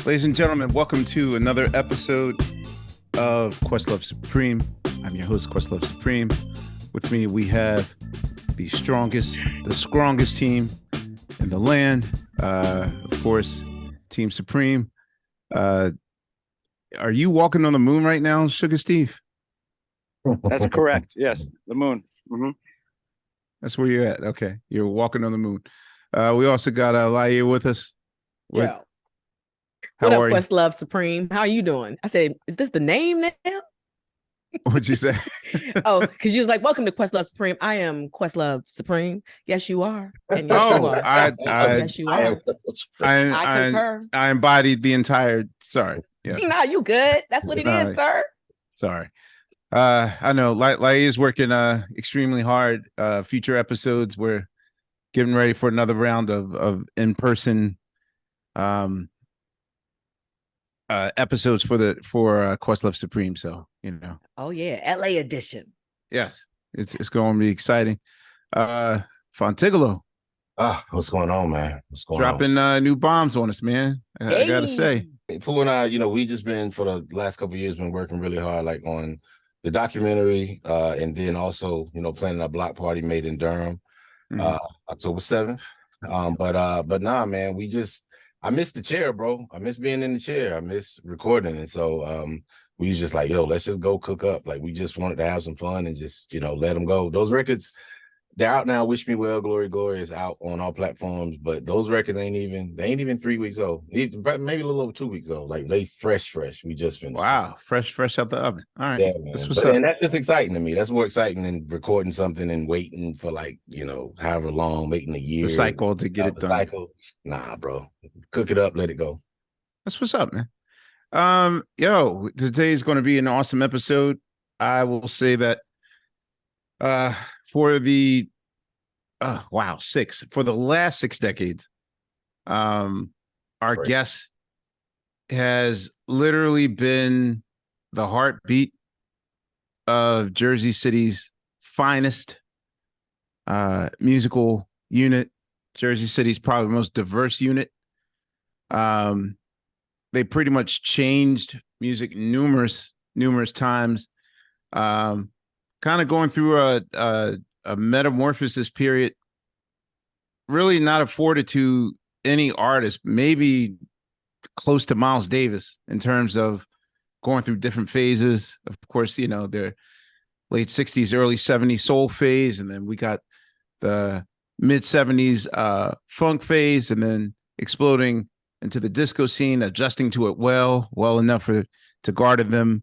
Ladies and gentlemen, welcome to another episode of Questlove Supreme. I'm your host, Questlove Supreme. With me, we have the strongest team in the land. Of course, Team Supreme. Are you walking on the moon right now, Sugar Steve? That's correct. Yes, the moon. Mm-hmm. That's where you're at. Okay, you're walking on the moon. We also got Laia with us. What How up, are you? Questlove Supreme? How are you doing? I said, is this the name now? What'd you say? Oh, because you was like, welcome to Questlove Supreme. I am Questlove Supreme. Yes, you are. And yes, you are. Yes, you are. I concur. I embodied the entire. Sorry. Yeah. No, you good. That's what it is, sir. Sorry. I know Laia is working extremely hard. Future episodes, we're getting ready for another round of in-person episodes for Questlove Supreme. So, you know. Oh yeah, LA edition. Yes. It's going to be exciting. Fontigolo. What's going on, man? What's going dropping new bombs on us, man. I gotta say. Pooh and I, we just been for the last couple of years been working really hard, like on the documentary, and then also, planning a block party made in Durham, October 7th. But nah, man, I miss the chair, bro. I miss being in the chair. I miss recording. And so we was just like, yo, let's just go cook up. Like, we just wanted to have some fun and just, let them go. Those records, they're out now. Wish Me Well, Glory, Glory is out on all platforms, but those records ain't even 3 weeks old. Maybe a little over 2 weeks old. Like, they fresh. We just finished. Wow, fresh out the oven. All right. Yeah, man. And that's just exciting to me. That's more exciting than recording something and waiting for however long, waiting a year. The cycle to get it done. Cycle. Nah, bro. Cook it up, let it go. That's what's up, man. Today's going to be an awesome episode. I will say that for the last 6 decades, our guest has literally been the heartbeat of Jersey City's finest musical unit. Jersey City's probably the most diverse unit. They pretty much changed music numerous times. Kind of going through a metamorphosis period, really not afforded to any artist, maybe close to Miles Davis in terms of going through different phases. Of course, their late 60s, early 70s soul phase, and then we got the mid 70s funk phase, and then exploding into the disco scene, adjusting to it well enough to garner them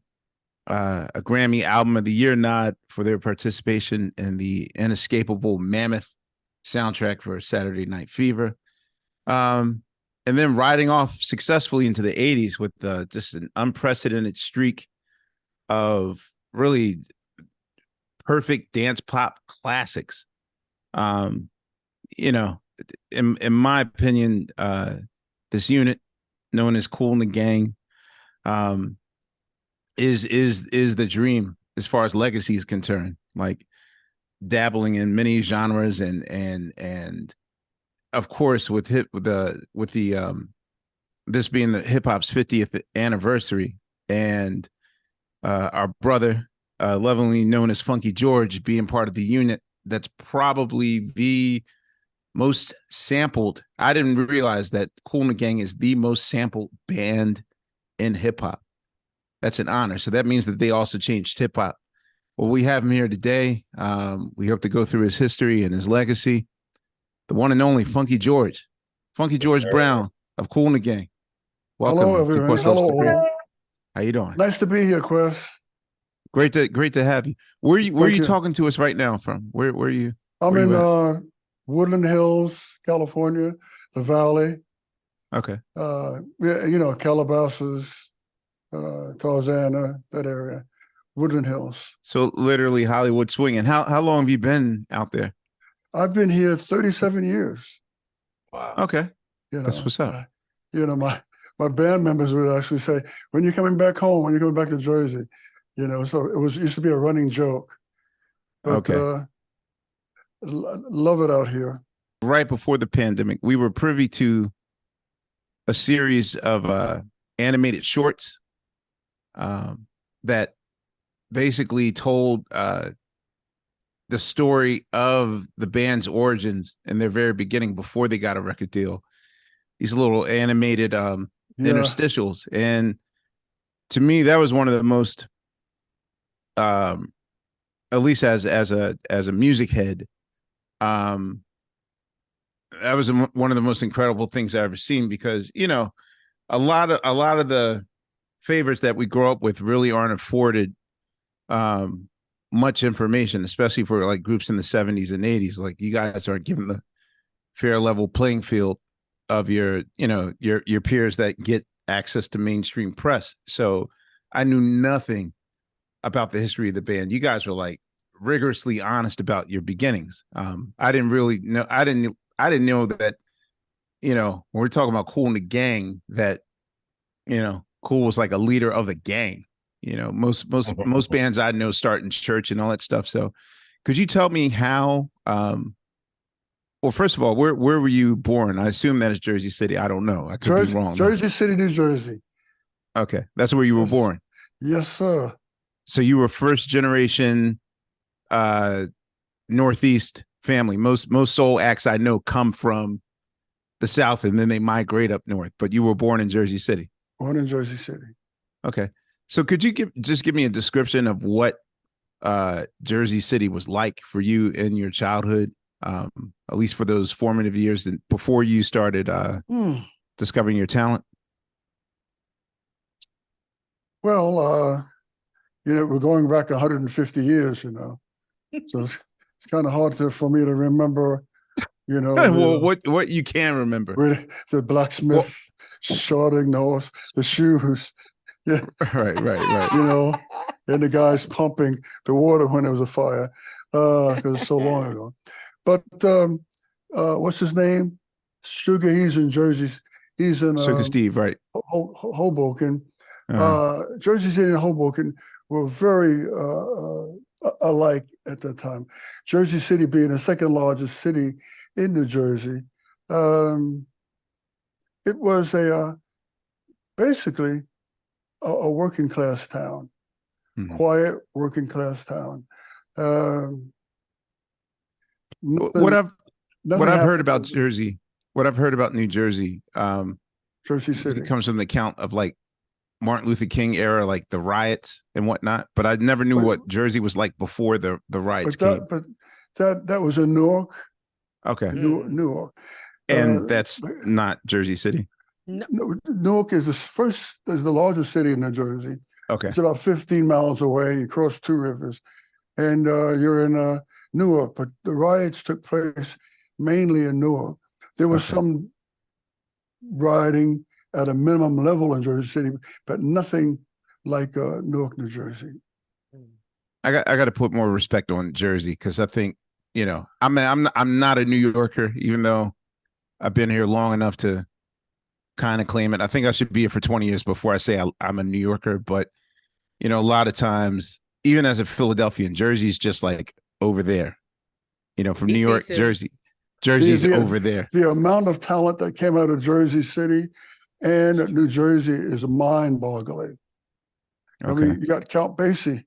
a Grammy Album of the Year nod for their participation in the inescapable Mammoth soundtrack for Saturday Night Fever. And then riding off successfully into the 80s with just an unprecedented streak of really perfect dance pop classics. In my opinion, this unit known as Kool and the Gang is the dream as far as legacy is concerned, like dabbling in many genres and of course with this being the hip hop's 50th anniversary, and our brother lovingly known as Funky George being part of the unit that's probably the most sampled. I didn't realize that Kool and the Gang is the most sampled band in hip hop. That's an honor. So that means that they also changed hip hop. Well, we have him here today. We hope to go through his history and his legacy. The one and only Funky George Brown of Kool and the Gang. Welcome. Hello, everyone. Hello. How you doing? Nice to be here, Quest. Great to have you. Where are you talking to us right now from? Where are you? I'm in Woodland Hills, California, the Valley. Okay. Calabasas, Tarzana, that area, Woodland Hills. So literally Hollywood swinging. How long have you been out there? I've been here 37 years. Wow. Okay. That's what's up. My band members would actually say, when you're coming back home, when you're coming back to Jersey, so it used to be a running joke. But, okay. Love it out here. Right before the pandemic, we were privy to a series of animated shorts that basically told the story of the band's origins in their very beginning before they got a record deal. These little animated interstitials, and to me, that was one of the most, at least as a music head, that was one of the most incredible things I ever seen, because a lot of the favorites that we grow up with really aren't afforded much information, especially for like groups in the 70s and 80s. Like, you guys aren't given the fair level playing field of your peers that get access to mainstream press. So I knew nothing about the history of the band. You guys were like rigorously honest about your beginnings. I didn't really know. I didn't know that, when we're talking about Kool and the Gang, that, Kool was like a leader of the gang. Most bands I know start in church and all that stuff. So could you tell me how, well, first of all, where were you born? I assume that is Jersey City. I don't know. I could be wrong. Jersey City, New Jersey. Okay. That's where you were born. Yes, sir. So you were first generation Northeast family. Most soul acts I know come from the South and then they migrate up north, but you were born in Jersey City. Born in Jersey City. Okay. So could you give me a description of what Jersey City was like for you in your childhood, at least for those formative years and before you started discovering your talent? Well, we're going back 150 years, so it's kind of hard for me to remember, well, what you can remember. The blacksmith shorting the shoes. Yeah. Right. And the guys pumping the water when there was a fire, because it's so long ago. But what's his name? Sugar, he's in Jersey. He's in Sugar Steve, right? Hoboken. Jersey City and Hoboken were very alike at that time. Jersey City being the second largest city in New Jersey. It was basically a working class town, quiet working class town. What I've heard about Jersey, what I've heard about New Jersey, Jersey City, it comes from the account of like Martin Luther King era, like the riots and whatnot. But I never knew what Jersey was like before the riots came. But that was in Newark. Okay, Newark, and that's not Jersey City. No, Newark is the largest city in New Jersey. Okay, it's about 15 miles away. You cross two rivers, and you're in Newark. But the riots took place mainly in Newark. There was some rioting at a minimum level in Jersey City, but nothing like Newark, New Jersey. I got to put more respect on Jersey, because I think I'm not a New Yorker, even though I've been here long enough to kind of claim it. I think I should be here for 20 years before I say I'm a New Yorker. But a lot of times, even as a Philadelphian, Jersey's just like over there. From New York, Jersey's over there. The amount of talent that came out of Jersey City and New Jersey is mind-boggling. Okay. I mean, you got Count Basie,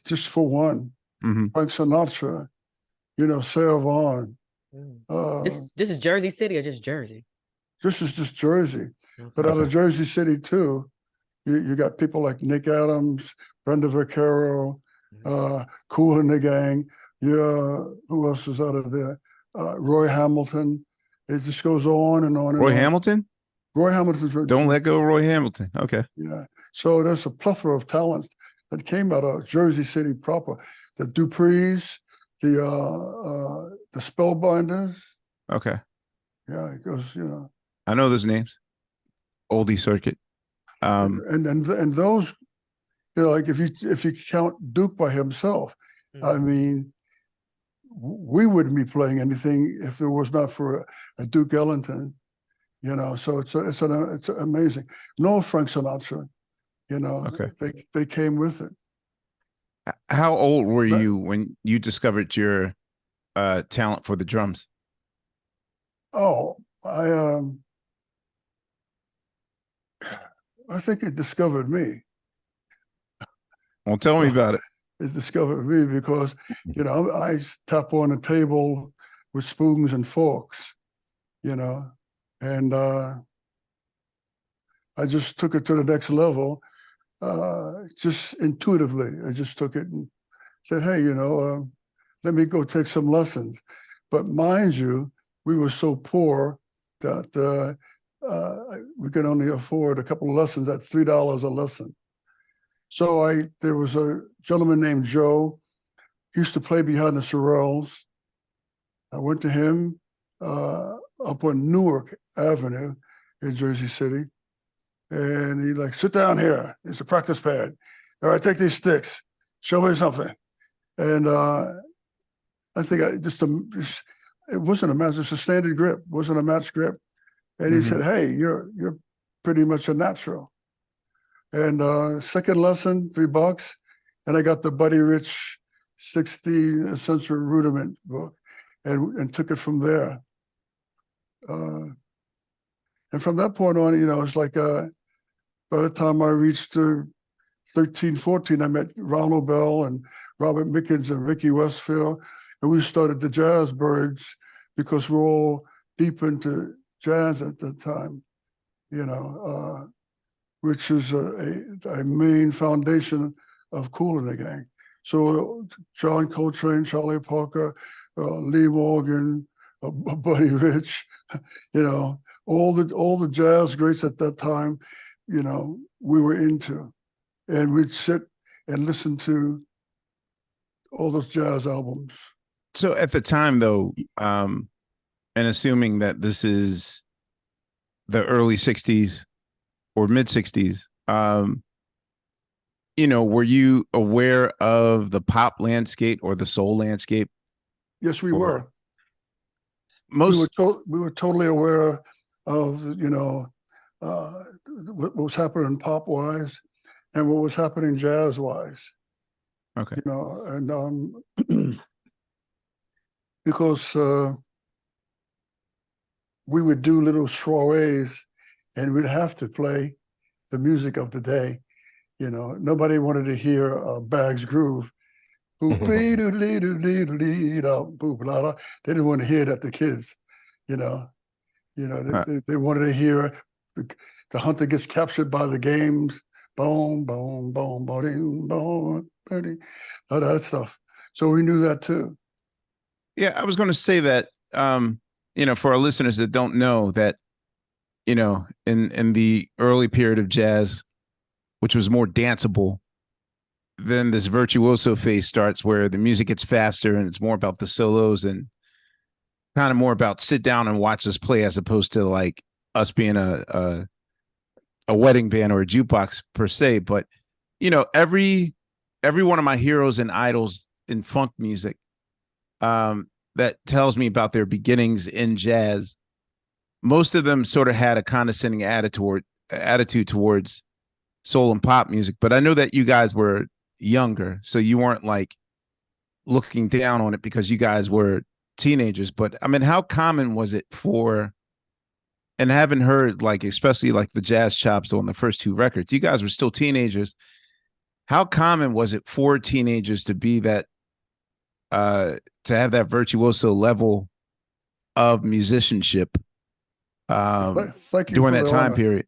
just for one. Frank Sinatra, Sarah Vaughan. This is Jersey City or just Jersey? This is just Jersey. Okay. But out of Jersey City too, you got people like Nick Adams, Brenda Vaccaro, Kool and the Gang. Who else is out of there? Roy Hamilton. It just goes on and on and Roy on. Hamilton? Roy Hamilton's. Don't let go of Roy Hamilton. Okay. Yeah. So there's a plethora of talent that came out of Jersey City proper. The Duprees, the Spellbinders. Okay. Yeah, it goes, I know those names. Oldie circuit. And those, like if you count Duke by himself, I mean, we wouldn't be playing anything if it was not for a Duke Ellington, So it's amazing. No Frank Sinatra, Okay. They came with it. How old were you when you discovered your talent for the drums? Oh, I think it discovered me. Well, tell me about it. It discovered me because, you know, I tap on the table with spoons and forks, you know, and I just took it to the next level, just intuitively. I just took it and said, hey, you know, let me go take some lessons. But mind you, we were so poor that we could only afford a couple of lessons at $3 a lesson. So there was a gentleman named Joe. He used to play behind the Sorrells. I went to him up on Newark Avenue in Jersey City. And he like, sit down here. It's a practice pad. All right, take these sticks. Show me something. And I think it wasn't a match, it's a standard grip, wasn't a match grip. And he said, hey, you're pretty much a natural. And second lesson, $3. And I got the Buddy Rich 16th Century Rudiment book and took it from there. And from that point on, you know, it's like by the time I reached 13, 14, I met Ronald Bell and Robert Mickens and Ricky Westfield. And we started the Jazz Birds because we're all deep into jazz at the time, you know, which is a main foundation of Kool and the Gang. So John Coltrane, Charlie Parker, Lee Morgan, Buddy Rich, you know, all the jazz greats at that time, you know, we were into. And we'd sit and listen to all those jazz albums. So at the time, though, and assuming that this is the early 60s or mid 60s, you know, were you aware of the pop landscape or the soul landscape? Yes, we were. We were totally aware of, you know, what was happening pop-wise and what was happening jazz-wise. Okay. You know, and because we would do little soirees and we'd have to play the music of the day. You know, nobody wanted to hear Bag's Groove. They didn't want to hear that, the kids, you know. They wanted to hear the hunter gets captured by the games, boom, boom, boom, boom, boom, all that stuff. So we knew that too. Yeah, I was going to say that, you know, for our listeners that don't know that, you know, in the early period of jazz, which was more danceable, then this virtuoso phase starts where the music gets faster and it's more about the solos and kind of more about sit down and watch us play as opposed to like us being a wedding band or a jukebox per se. But, you know, every one of my heroes and idols in funk music that tells me about their beginnings in jazz, most of them sort of had a condescending attitude towards soul and pop music. But I know that you guys were younger, so you weren't like looking down on it because you guys were teenagers. But I mean, how common was it for, and having heard like, especially like the jazz chops on the first two records, you guys were still teenagers. How common was it for teenagers to be that, to have that virtuoso level of musicianship Thank you during for that time period?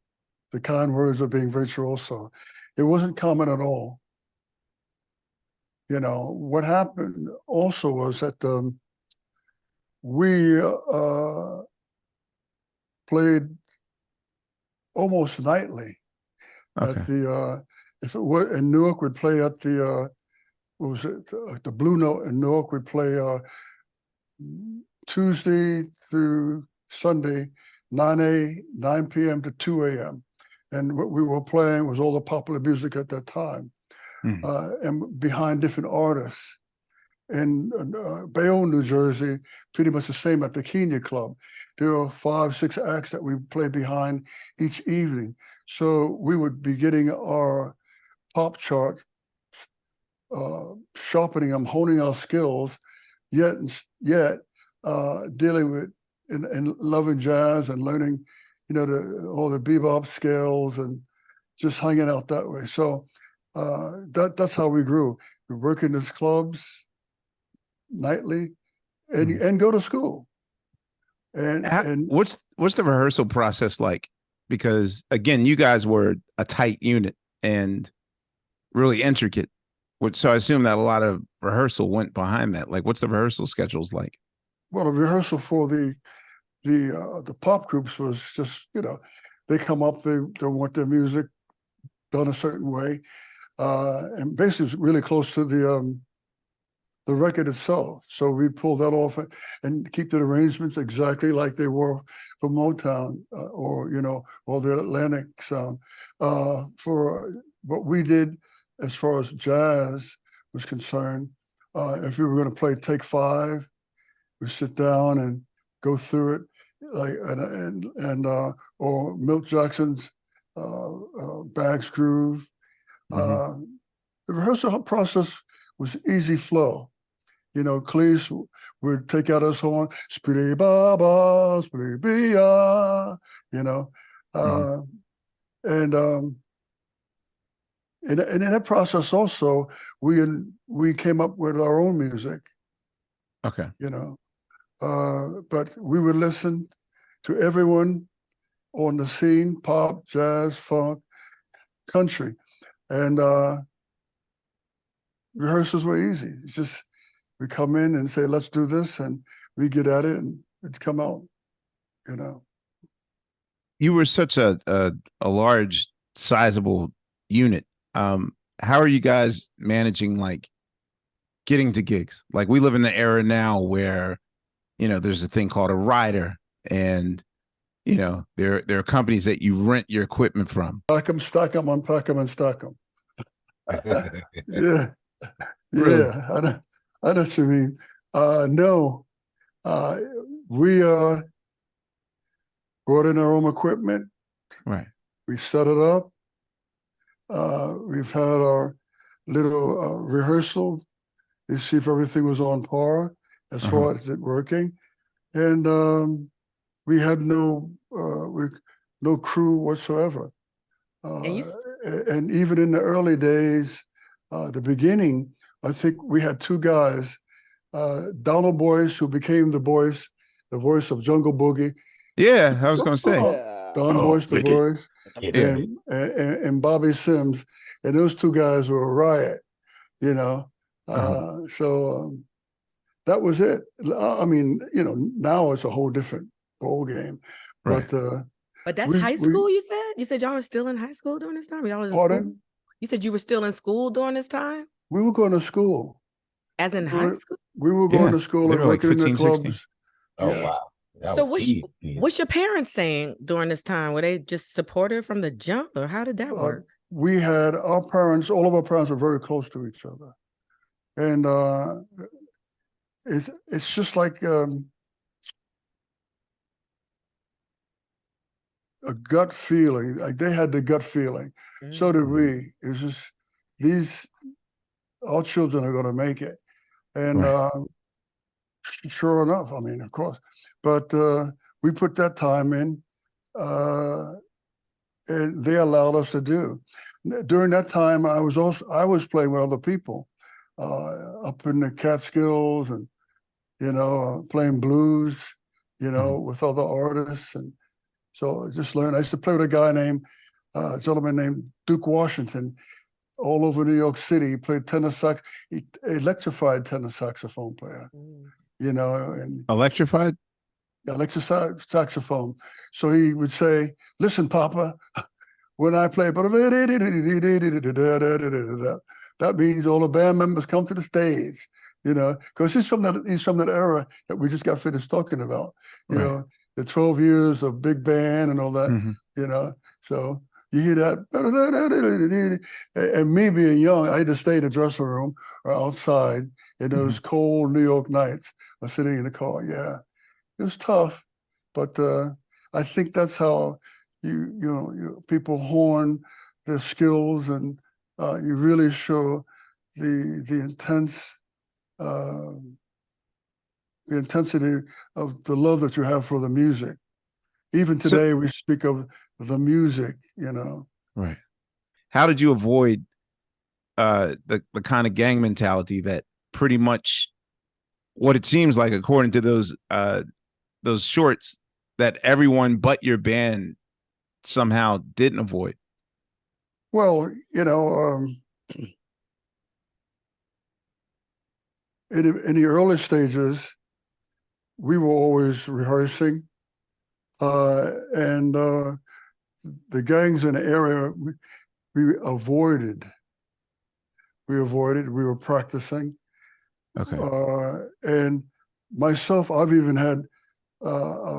The kind words of being virtuoso. It wasn't common at all. You know, what happened also was that we played almost nightly at the, if it were in Newark, we'd play at the, what was it, the Blue Note in Newark, we'd play Tuesday through Sunday, 9 p.m. to 2 a.m. And what we were playing was all the popular music at that time, and behind different artists. In Bayonne, New Jersey, pretty much the same at the Kenya Club. There are 5, 6 acts that we play behind each evening. So we would be getting our pop chart, sharpening them, honing our skills, yet dealing with and loving jazz and learning, you know, all the bebop scales and just hanging out that way. So that's how we grew. We work in these clubs nightly and go to school. And what's the rehearsal process like? Because again, you guys were a tight unit and really intricate. So I assume that a lot of rehearsal went behind that. Like, what's the rehearsal schedules like? Well, the rehearsal for the pop groups was just, they come up, they want their music done a certain way, and basically it's really close to the record itself. So we pull that off and keep the arrangements exactly like they were for Motown or the Atlantic sound. For what we did as far as jazz was concerned, if we were going to play Take 5, we sit down and go through it, like or Milt Jackson's Bags Groove. The rehearsal process was easy flow. Cleese would take out his horn, spitty ba ba, spitty bia, and in that process also we came up with our own music. Okay. But we would listen to everyone on the scene: pop, jazz, funk, country, and rehearsals were easy. It's just we come in and say, let's do this, and we get at it and it'd come out, You were such a large, sizable unit. How are you guys managing, like, getting to gigs? Like, we live in the era now where, there's a thing called a rider, and, there are companies that you rent your equipment from. Pack them, stack them, unpack them, and stack them. Yeah. Really? Yeah, I know what you mean. No, we brought in our own equipment. Right. We set it up. We've had our little rehearsal to see if everything was on par as far as it working, and we had no crew whatsoever. And even in the early days, the beginning, I think we had 2 guys, Donald Boyce, who became the voice of Jungle Boogie. Yeah, I was going to say. Don Boyce, the voice, Yeah. and Bobby Sims. And those 2 guys were a riot, So that was it. I mean, now it's a whole different ball game. Right. But that's high school, you said? You said y'all were still in high school during this time? Y'all was in school? You said you were still in school during this time? We were going to school. As in high school? We were going to school and working in the clubs. 16. Oh, wow. So what's your parents saying during this time? Were they just supportive from the jump, or how did that work? We had our parents, all of our parents are very close to each other. And it's just like a gut feeling. Like they had the gut feeling. So did we. It was just our children are going to make it. And sure enough, I mean, of course. But we put that time in, and they allowed us to do. During that time, I was playing with other people up in the Catskills, and playing blues, with other artists, and so I just learned. I used to play with a gentleman named Duke Washington, all over New York City. He played tenor sax, electrified tenor saxophone player, and Electrified? Electric saxophone. So he would say, "Listen, Papa, when I play, that means all the band members come to the stage, because he's from that era that we just got finished talking about, the 12 years of big band and all that, So you hear that, and me being young, I had to stay in the dressing room or outside in those cold New York nights, or sitting in the car. Yeah. It was tough, but I think that's how people hone their skills, and you really show the intensity of the love that you have for the music. Even today, we speak of the music, Right. how did you avoid the kind of gang mentality that pretty much what it seems like, according to those shorts, that everyone but your band somehow didn't avoid? Well, you know, in the early stages, we were always rehearsing, and the gangs in the area we avoided. We were practicing. Okay. And myself, I've even had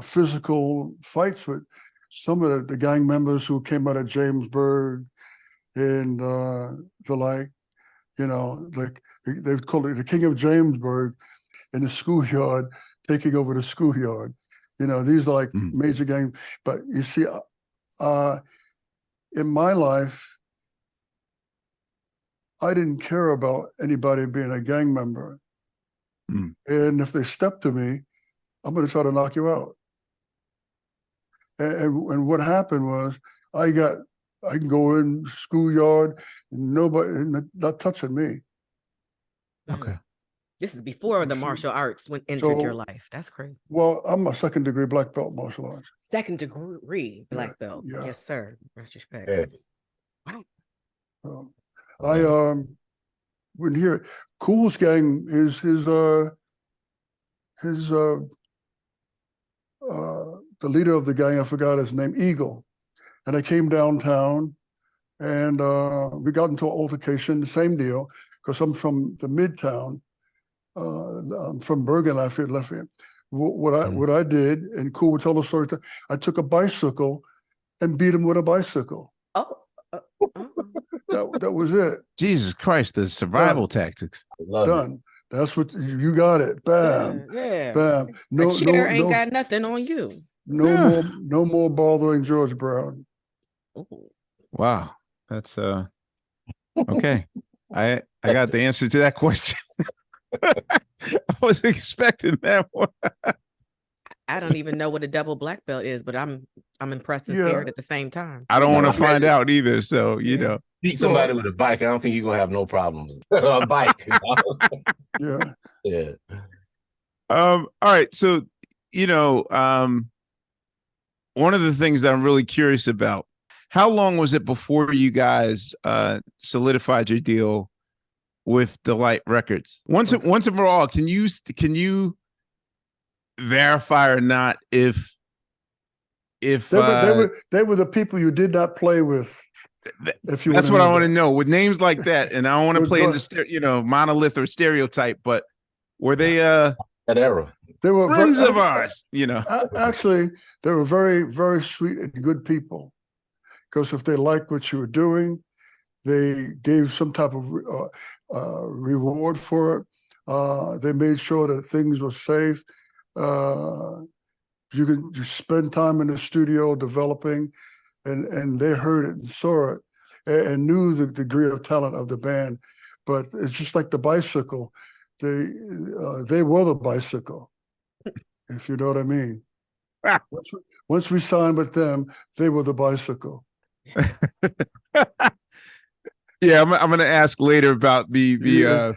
physical fights with some of the gang members who came out of Jamesburg and the like, you know, like they call it the King of Jamesburg in the schoolyard, taking over the schoolyard. You know, these are like major gangs. But you see, in my life, I didn't care about anybody being a gang member. And if they step to me, I'm going to try to knock you out. And what happened was I can go in schoolyard, nobody not touching me. Okay. This is before the martial arts entered your life. That's crazy. Well, I'm a second-degree black belt martial arts. Second-degree black belt. Yeah. Yes, sir. Respect. Yeah. Wow. I wouldn't hear it. Kool's gang is the leader of the gang. I forgot his name, Eagle, and I came downtown, and we got into an altercation. The same deal, because I'm from the Midtown. I'm from Bergen, Lafayette. What I did, and Kool would tell the story. I took a bicycle and beat him with a bicycle. That was it. Jesus Christ, the survival tactics. Done. That's what you got it. Bam. Yeah. Bam. No, ain't got nothing on you. No more bothering George Brown. Ooh. Wow. That's okay. I got the answer to that question. I wasn't expecting that one. I don't even know what a double black belt is, but I'm impressed and scared at the same time. I don't want to find out either. So, you know. Beat somebody with a bike. I don't think you're gonna have no problems. A bike. Yeah. Yeah. All right. So, you know, one of the things that I'm really curious about, how long was it before you guys solidified your deal with Delight Records? Once and for all, can you verify or not if they were the people you did not play with? That's what I want to know. With names like that, and I don't want to play in the monolith or stereotype, but were they that era? They were friends of ours, you know. Actually, they were very, very sweet and good people. Because if they liked what you were doing, they gave some type of reward for it. They made sure that things were safe. You spend time in the studio developing, and they heard it and saw it and knew the degree of talent of the band. But it's just like the bicycle. They were the bicycle, if you know what I mean. Once we signed with them, they were the bicycle. Yeah, I'm going to ask later about the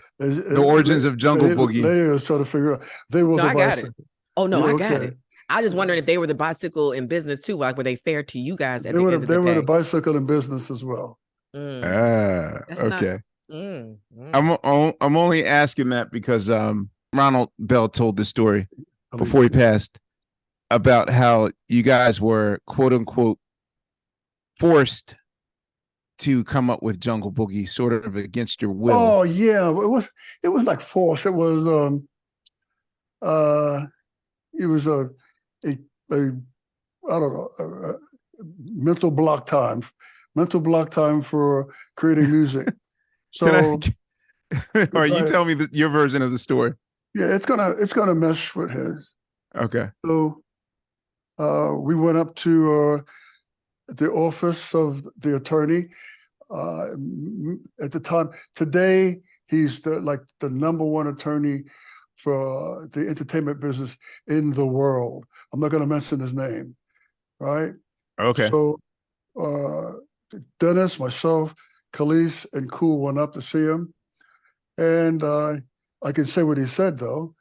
origins of Jungle Boogie. Later, I was trying to figure out they were the bicycle. Got it. Oh no, I got it. I just wondered if they were the bicycle in business too. Like, were they fair to you guys? They were the bicycle in business as well. Okay. I'm only asking that because Ronald Bell told the story before he passed about how you guys were quote unquote forced to come up with Jungle Boogie sort of against your will. Oh yeah, it was like forced. It was a I don't know, mental block time for creating music. So all right, you tell me your version of the story. Yeah, it's gonna mesh with his. Okay. So we went up to the office of the attorney at the time. Today, he's the number one attorney for the entertainment business in the world. I'm not going to mention his name, right? Okay. So Dennis, myself, Khalees, and Kool went up to see him. And I can say what he said, though.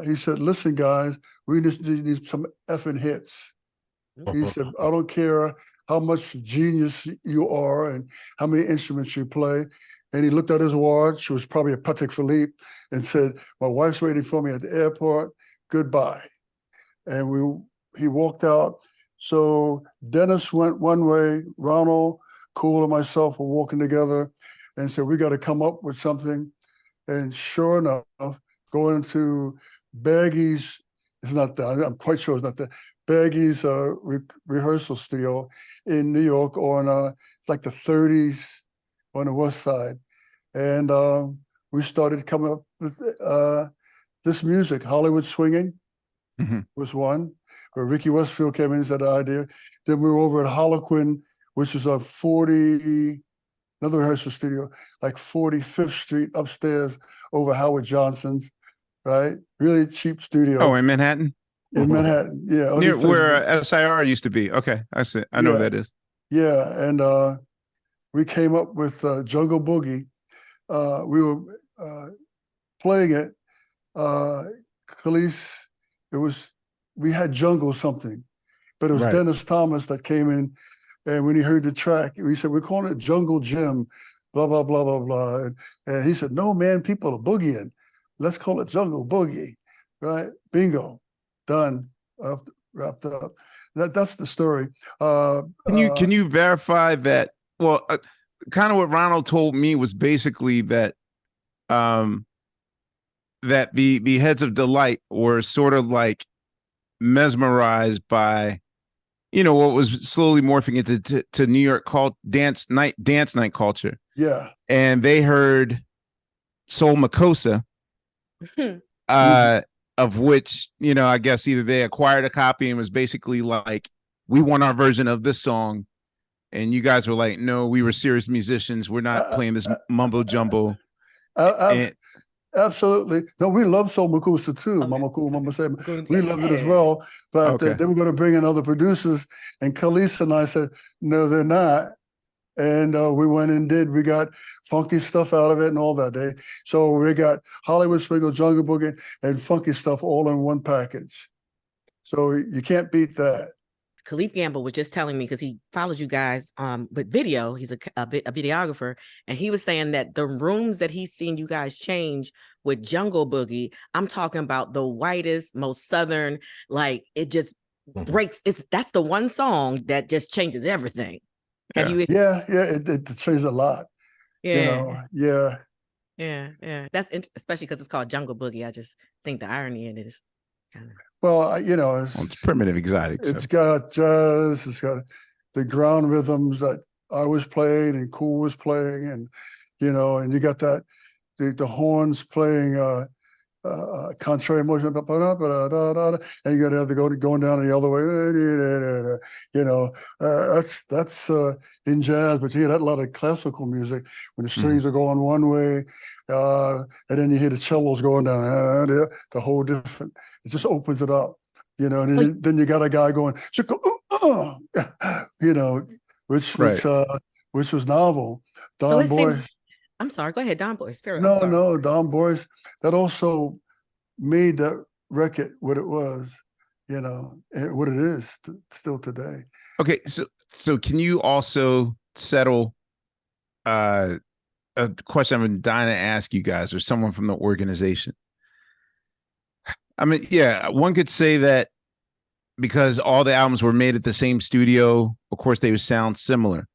He said, listen, guys, we just need some effing hits. He said, I don't care how much genius you are and how many instruments you play. And he looked at his watch, it was probably a Patek Philippe, and said, my wife's waiting for me at the airport. Goodbye. And he walked out. So Dennis went one way, Ronald, Kool, and myself were walking together and said, we got to come up with something. And sure enough, going to Baggie's, it's not that, I'm quite sure it's not that, Baggie's rehearsal studio in New York on like the 30s on the west side. And we started coming up with this music. Hollywood Swinging was one, where Ricky Westfield came in and said the idea. Then we were over at Harlequin, which is a another rehearsal studio, like 45th Street upstairs over Howard Johnson's, right? Really cheap studio. Oh, in Manhattan? In Manhattan, yeah. Near where SIR used to be. Okay, I see. I know where that is. Yeah, and we came up with Jungle Boogie. We were playing it. Khalees, we had Jungle something, but it was Dennis Thomas that came in. And when he heard the track, we said, we're calling it Jungle Jim, blah, blah, blah, blah, blah. And he said, no, man, people are boogieing. Let's call it Jungle Boogie, right? Bingo, done, wrapped up. That's the story. Can you verify that? Well, kind of what Ronald told me was basically that that the Heads of Delight were sort of like mesmerized by, you know, what was slowly morphing into to New York called dance night culture. Yeah. And they heard Soul Makossa, of which, you know, I guess either they acquired a copy and was basically like, we want our version of this song. And you guys were like, no, we were serious musicians. We're not playing this mumbo jumbo. Absolutely. No, we love Soul Makossa too. Okay. Mama Kool, Mama Say. We loved it as well. But they were going to bring in other producers. And Khalees and I said, no, they're not. And we went and we got funky stuff out of it and all that day. So we got Hollywood Swing, Jungle Boogie, and funky stuff all in one package. So you can't beat that. Khalif Gamble was just telling me, because he follows you guys with video. He's a videographer, and he was saying that the rooms that he's seen you guys change with Jungle Boogie, I'm talking about the whitest, most southern, like it just breaks. That's the one song that just changes everything. Have you? It changed a lot. Yeah, you know? yeah. That's especially because it's called Jungle Boogie. I just think the irony in it is kind of. Well, you know, it's primitive exotic. It's got jazz. It's got the ground rhythms that I was playing and Kool was playing, and you know, and you got that the horns playing contrary motion, and you got to have the going down the other way. You know, that's in jazz, but you hear that a lot of classical music when the strings are going one way, and then you hear the cellos going down. The whole different. It just opens it up, you know. And then you got a guy going, you know, which was novel. Don Boyce. I'm sorry. Go ahead, Don Boyce. No, Don Boyce. That also made that record what it was, you know, and what it is still today. Okay, so can you also settle a question I've been dying to ask you guys or someone from the organization? I mean, yeah, one could say that because all the albums were made at the same studio, of course they would sound similar.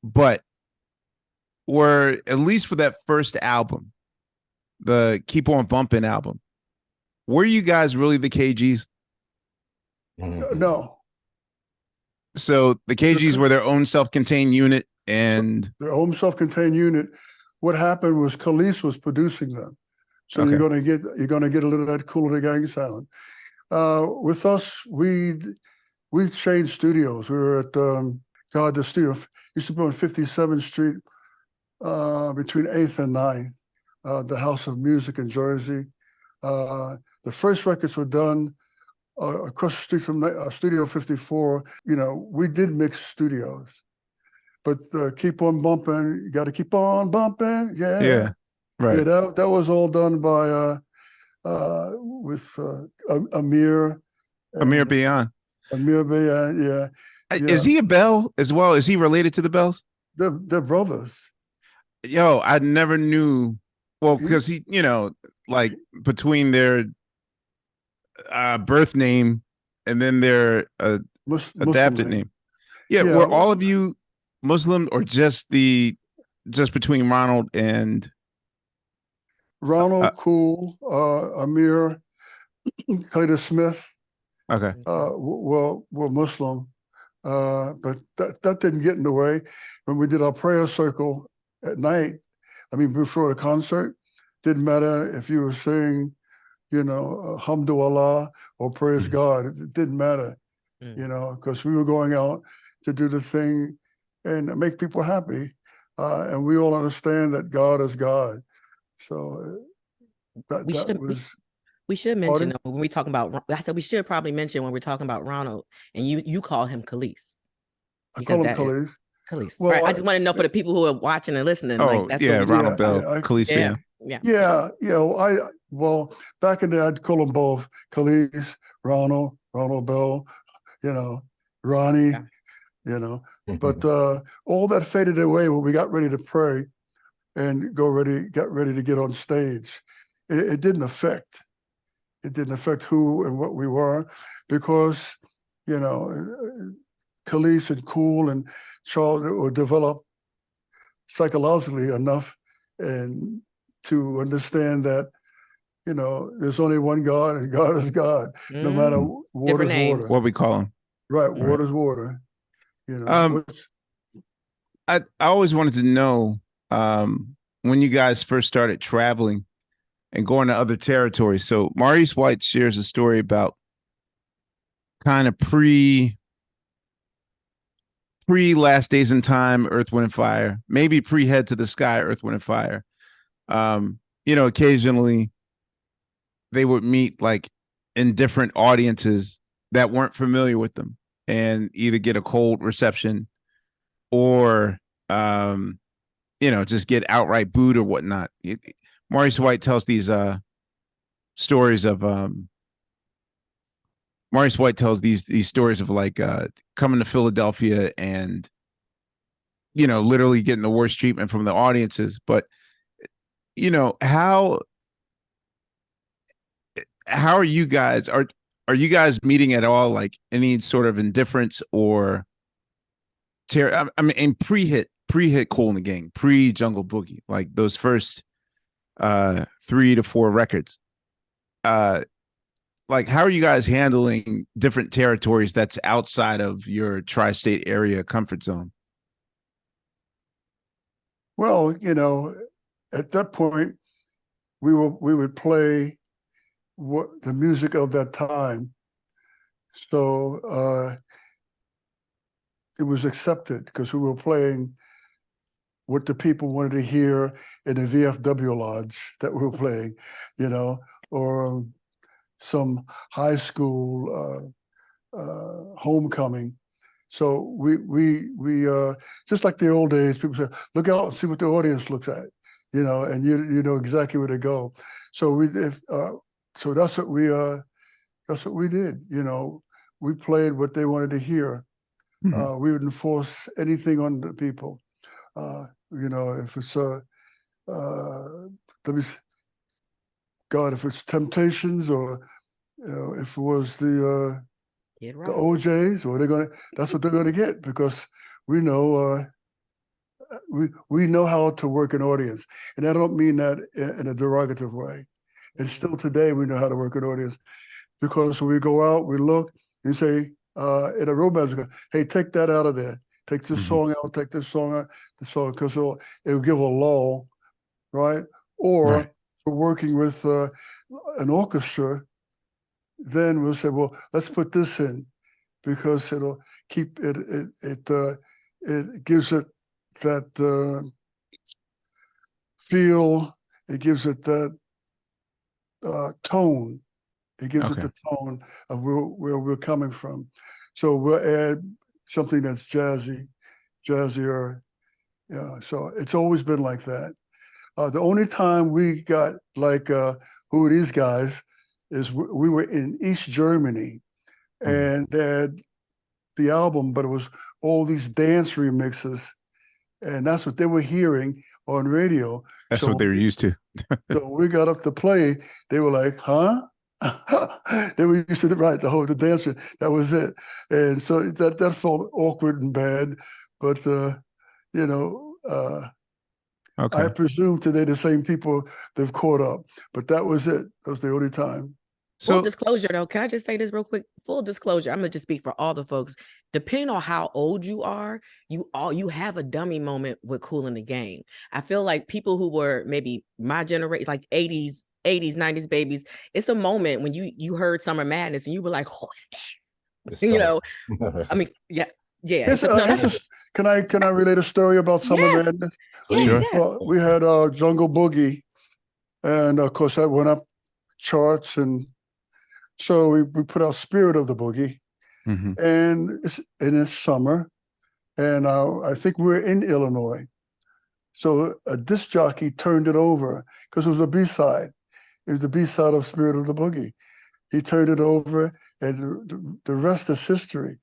But were, at least for that first album, the Keep On Bumpin' album, were you guys really the KGs? No. So the KGs were their own self-contained unit, and their own self-contained unit. What happened was Khalees was producing them. So you're gonna get a little of that Kool and the Gang sound. With us, we changed studios. We were at the studio used to be on 57th Street between 8th and 9th, the House of Music in Jersey. The first records were done across the street from Studio 54. You know, we did mix studios. but keep on bumping. You got to keep on bumping. Yeah. Yeah. Right. Yeah, that was all done by with Amir. Amir And Diada. Amir Diada, yeah. Is he a Bell as well? Is he related to the Bells? They're brothers. Yo, I never knew. Well, He- because he, like between their birth name and then their Muslim adapted name. Yeah, Yeah. were all of you Muslim or just between Ronald and Ronald, Kool, Amir, Clayton Smith, okay. were Muslim, but that didn't get in the way. When we did our prayer circle at night, I mean, before the concert, didn't matter if you were saying, Alhamdulillah or Praise God. It didn't matter, because we were going out to do the thing and make people happy. And we all understand that God is God. So we should mention Pardon? when we talking about. I said we should probably mention when we're talking about Ronald, and you call him Khalees. I call him Khalees. Khalees. Well, Right. I just want to know for the people who are watching and listening. Oh, like that's yeah, what we Ronald talking Bell, about. Khalees Yeah. Band. Yeah. Well, back in the day, I'd call them both Khalees, Ronald Bell, Ronnie, but all that faded away when we got ready to pray and got ready to get on stage. It didn't affect who and what we were, because, Khalees and Kool and Charles were developed psychologically enough and to understand that, there's only one God and God is God, no matter water is water. What we call him. Right, water is water. I always wanted to know when you guys first started traveling and going to other territories. So Maurice White shares a story about kind of pre Last Days in Time, Earth, Wind and Fire, maybe pre Head to the Sky, Earth, Wind and Fire. Occasionally they would meet like in different audiences that weren't familiar with them and either get a cold reception or just get outright booed or whatnot. Maurice White tells these stories of Maurice White tells these stories of like coming to Philadelphia and literally getting the worst treatment from the audiences. But how are you guys? Are you guys meeting at all like any sort of indifference or I mean, in pre-hit Kool and the Gang, pre-Jungle Boogie, like those first 3 to 4 records, like how are you guys handling different territories that's outside of your tri-state area comfort zone? Well, at that point, we would play what the music of that time. So it was accepted because we were playing what the people wanted to hear in the VFW lodge that we were playing, or some high school homecoming. So we just like the old days, people say, look out and see what the audience looks at, and you know exactly where to go. So so that's what we did. We played what they wanted to hear. Mm-hmm. We wouldn't force anything on the people. If it's if it's Temptations or if it was the OJs, or that's what they're gonna get, because we know we know how to work an audience, and I don't mean that in a derogative way. And still today we know how to work an audience, because when we go out, we look and say in a romance, hey, take that out of there. Take this song out, take this song out, because it'll give a lull, right? Or we're working with an orchestra, then we'll say, well, let's put this in, because it'll keep it. It gives it that feel. It gives it that tone. It gives it the tone of where we're coming from. So we'll add something that's jazzy jazzier. Yeah, so it's always been like that. The only time we got like, who are these guys, is we were in East Germany, and they had the album, but it was all these dance remixes, and that's what they were hearing on radio. That's So what they were used to. so when we got up to play, they were like, huh? They were used to the dance. That was it. And so that felt awkward and bad. But you know, Okay. I presume today the same people they've caught up. But that was it. That was the only time. Full So disclosure, though, can I just say this real quick? Full disclosure, I'm gonna just speak for all the folks. Depending on how old you are, you have a dummy moment with Kool in the Gang. I feel like people who were maybe my generation, like 80s, 90s babies, it's a moment when you heard Summer Madness and you were like, "Oh, It's you so- know." I mean, yeah. Yes, So, no, that's can I relate a story about Summer yes, Madness? yes, Sure. yes. Well, we had Jungle Boogie, and of course that went up charts, and so we put out Spirit of the Boogie, mhm. and it's summer, and I think we're in Illinois. So a disc jockey turned it over because it was a B-side. It was the B-side of Spirit of the Boogie. He turned it over, and the rest is history.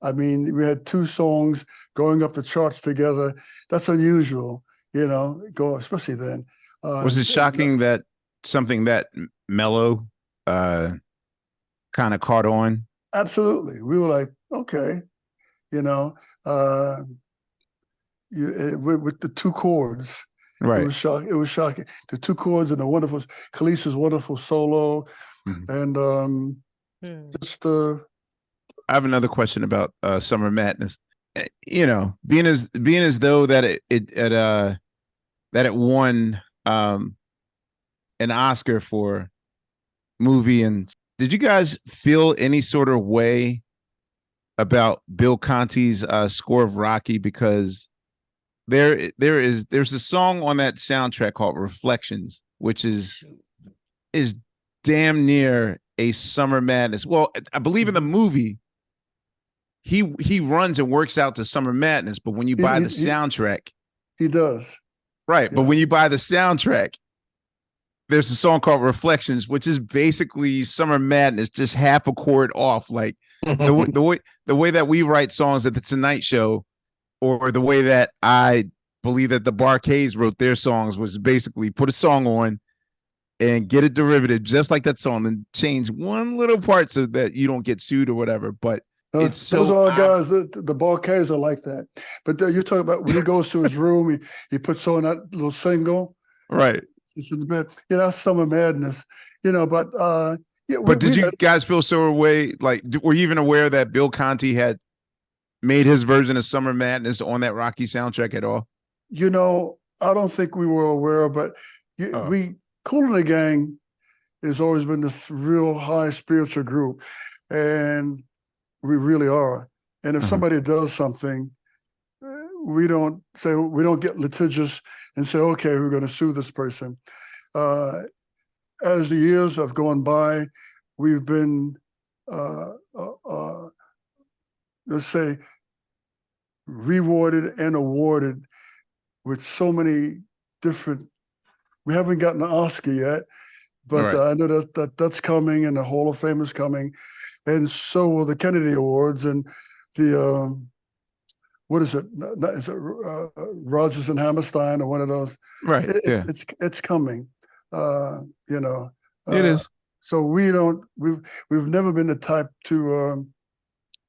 I mean, we had two songs going up the charts together. That's unusual, you know, especially then. Was it shocking that something that mellow kind of caught on? Absolutely. We were like, okay, you know, with the two chords. Right. It was shocking. It was shocking. The two chords and the wonderful Khaleesi's wonderful solo, Mhm. and just I have another question about Summer Madness. You know, being as though that it won an Oscar for movie, and did you guys feel any sort of way about Bill Conti's score of Rocky? Because there's a song on that soundtrack called Reflections, which is damn near a Summer Madness. Well, I believe in the movie he runs and works out to Summer Madness, but when you buy the soundtrack, he does. right? Yeah. But when you buy the soundtrack, there's a song called Reflections, which is basically Summer Madness, just half a chord off. Like the way that we write songs at the Tonight Show, or the way that I believe that the Barcades wrote their songs, was basically put a song on and get a derivative just like that song and change one little part so that you don't get sued or whatever. But it's so those are guys. The Barcades are like that. But you're talking about when he goes to his room, he puts on that little single. right. He's in the bed. You know, that's Summer Madness. You know, but yeah. But did you guys feel so away? Like, were you even aware that Bill Conti had made his version of Summer Madness on that Rocky soundtrack at all? You know, I don't think we were aware, but Kool and the Gang has always been this real high spiritual group, and we really are. And if somebody does something, we don't get litigious and say, okay, we're going to sue this person. As the years have gone by, we've been, let's say, rewarded and awarded with so many different. We haven't gotten an Oscar yet, but I know that's coming, and the Hall of Fame is coming, and so will the Kennedy Awards and the what is it? Is it Rogers and Hammerstein or one of those? Right. It's coming. You know, it is. So we've never been the type to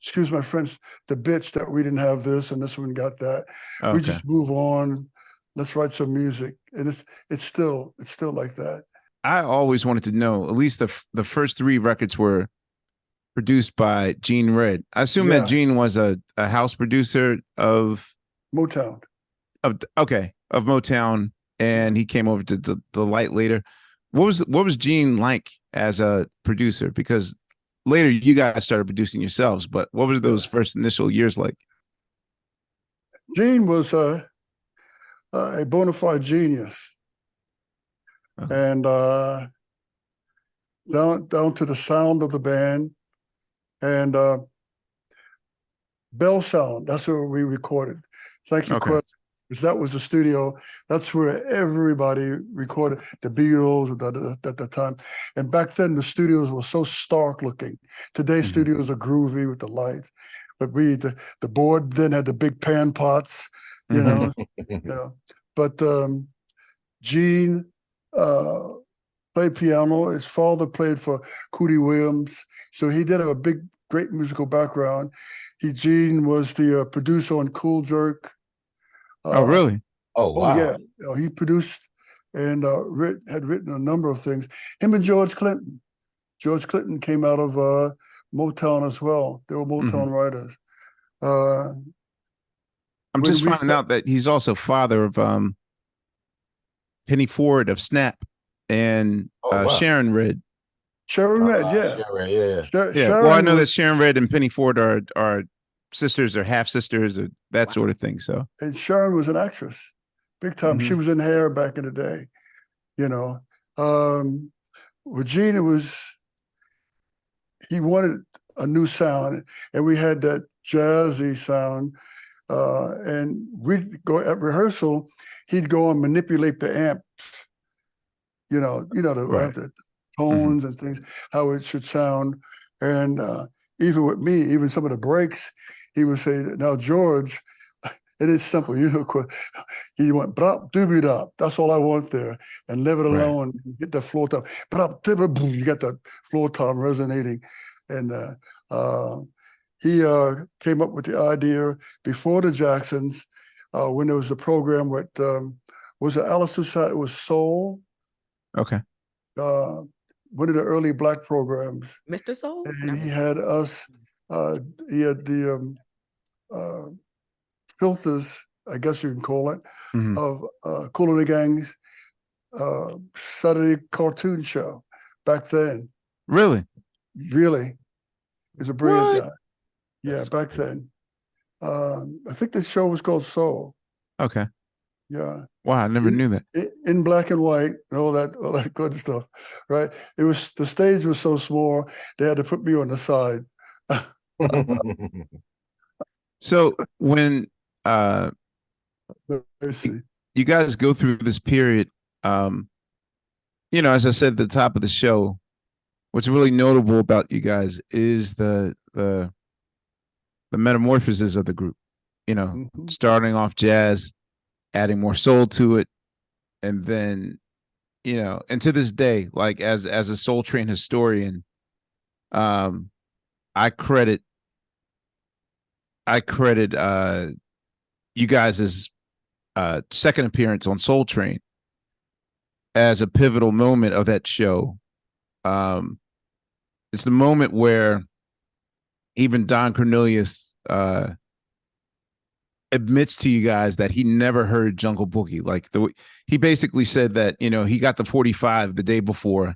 excuse my French, the bitch that we didn't have this and this one got that. Okay. We just move on. Let's write some music, and it's still like that. I always wanted to know. At least the first three records were produced by Gene Red. I assume that Gene was a house producer of Motown. Of Motown, and he came over to the Light later. What was Gene like as a producer? Because later you guys started producing yourselves, but what was those first initial years like? Gene was a bona fide genius, and down to the sound of the band, and Bell Sound. That's where we recorded. Thank you, Okay. Quest. Because that was the studio. That's where everybody recorded. The Beatles at the time. And back then, the studios were so stark looking. Today's Mhm. studios are groovy with the lights. But the board then had the big pan pots, you know. Yeah. But Gene played piano. His father played for Cootie Williams. So he did have a great musical background. Gene was the producer on Cool Jerk. Oh, really? Oh, Oh wow. yeah, he produced and had written a number of things. Him and George Clinton. George Clinton came out of Motown as well. They were Motown writers. I'm when just we finding out that he's also father of Penny Ford of Snap and Oh, wow. Sharon Red. Sharon Red, yeah. Sharon Red, yeah. Yeah. Sharon Well, I know that was, Sharon Red and Penny Ford are sisters or half sisters or that sort of thing. So and Sharon was an actress, big time. She Mhm. was in Hair back in the day, you know. With Gene, he wanted a new sound, and we had that jazzy sound. And we'd go at rehearsal, he'd go and manipulate the amps, Right. the tones and things, how it should sound. And even with me, even some of the breaks, he would say, "Now, George, it is simple. He went brap doobie dop. That's all I want there, and leave it Right. alone. Get the floor tom. Brap dibba boom. You got that floor tom resonating, and he came up with the idea before the Jacksons, when there was a program with was it Alice Touchard? It was Soul, Okay. one of the early black programs, Mr. Soul? and he had us. He had the filters, I guess you can call it, Mhm. of Kool and the Gang's Saturday cartoon show back then. Really? Really, he's a brilliant What? guy. Yeah, That's back crazy. then. I think the show was called Soul. Okay. Yeah, Wow, I never knew that. in black and white and all that good stuff. Right? It was the stage was so small they had to put me on the side. So when Let's see. you guys go through this period, as I said at the top of the show, what's really notable about you guys is the metamorphosis of the group. Mhm. Starting off jazz, adding more soul to it, and then and to this day, like as a Soul Train historian, um, I credit you guys' second appearance on Soul Train as a pivotal moment of that show. It's the moment where even Don Cornelius admits to you guys that he never heard Jungle Boogie. Like he basically said that he got the 45 the day before,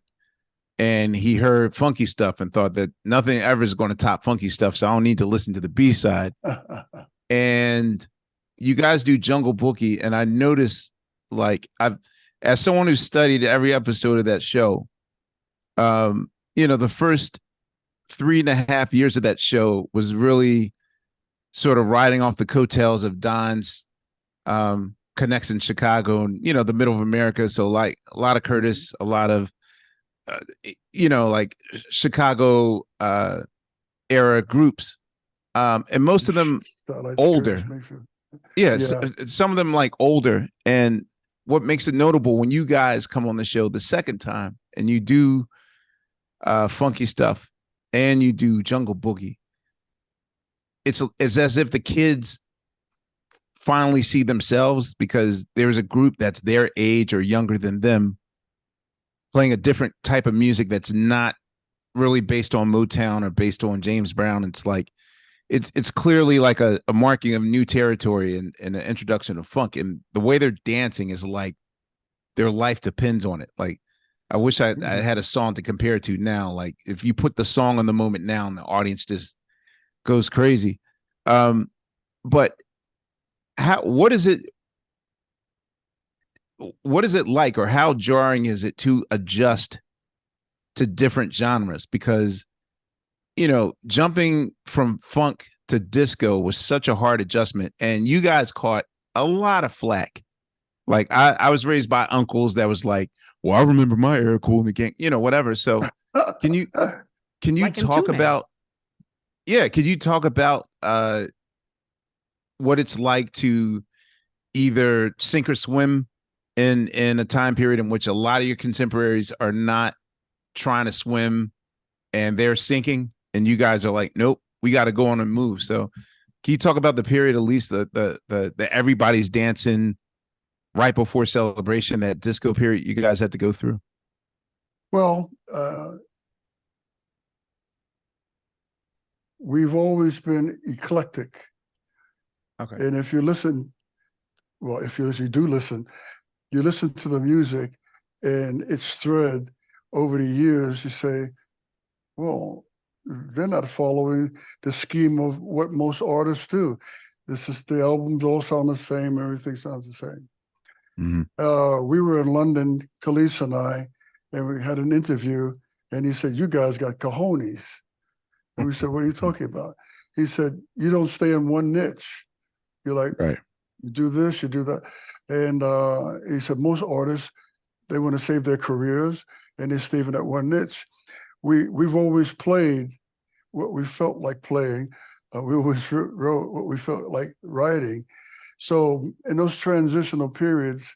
and he heard Funky Stuff and thought that nothing ever is going to top Funky Stuff, so I don't need to listen to the B-side. And you guys do Jungle Boogie, and I noticed, like, as someone who studied every episode of that show, the first 3.5 years of that show was really sort of riding off the coattails of Don's connects in Chicago and the middle of America. So like a lot of Curtis, a lot of like Chicago era groups, and most of them older. Yeah, some of them like older. And what makes it notable when you guys come on the show the second time and you do Funky Stuff and you do Jungle Boogie, it's as if the kids finally see themselves, because there's a group that's their age or younger than them playing a different type of music that's not really based on Motown or based on James Brown. It's like it's clearly like a marking of new territory and an introduction of funk, and the way they're dancing is like their life depends on it. Like I wish I had a song to compare it to now. Like if you put the song on the moment now and the audience just goes crazy. But what is it like, or how jarring is it to adjust to different genres? Because jumping from funk to disco was such a hard adjustment, and you guys caught a lot of flack. Like I was raised by uncles that was like, well, I remember my era, Kool and the Gang, whatever. So can you Like him talk too, man. about, can you talk about what it's like to either sink or swim in a time period in which a lot of your contemporaries are not trying to swim and they're sinking, and you guys are like, nope, we got to go on and move. So can you talk about the period, at least the everybody's dancing right before celebration, that disco period you guys had to go through? Well, we've always been eclectic. Okay. And if you listen, well, if you do listen, you listen to the music and its thread over the years, you say, well, they're not following the scheme of what most artists do. The albums all sound the same, everything sounds the same. Mm-hmm. We were in London, Khalees and I, and we had an interview, and he said, you guys got cojones. And we said, what are you talking about? He said, you don't stay in one niche. You're like, Right. You do this, you do that. And he said, most artists, they want to save their careers, and they stay in that one niche. We've always played what we felt like playing. We always wrote what we felt like writing. So in those transitional periods,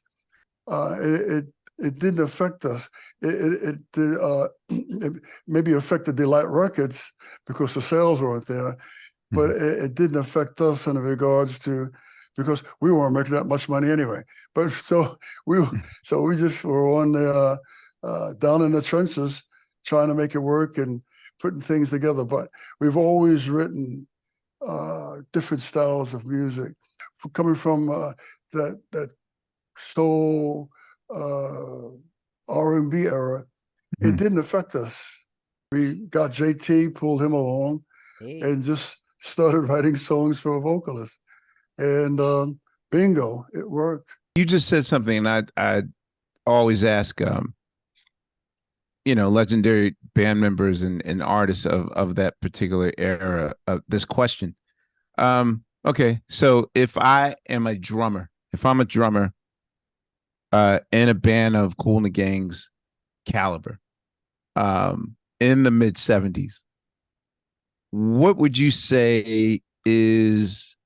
it didn't affect us. It maybe affected Delight Records because the sales weren't there, but it didn't affect us in regards to, because we weren't making that much money anyway. But so we just were on the down in the trenches trying to make it work and putting things together. But we've always written different styles of music, coming from that soul R&B era. It didn't affect us. We got JT, pulled him along, and just started writing songs for a vocalist. And bingo, it worked. You just said something, and I always ask, legendary band members and artists of that particular era this question. Okay, so if I'm a drummer in a band of Kool and the Gang's caliber, in the mid 70s, what would you say is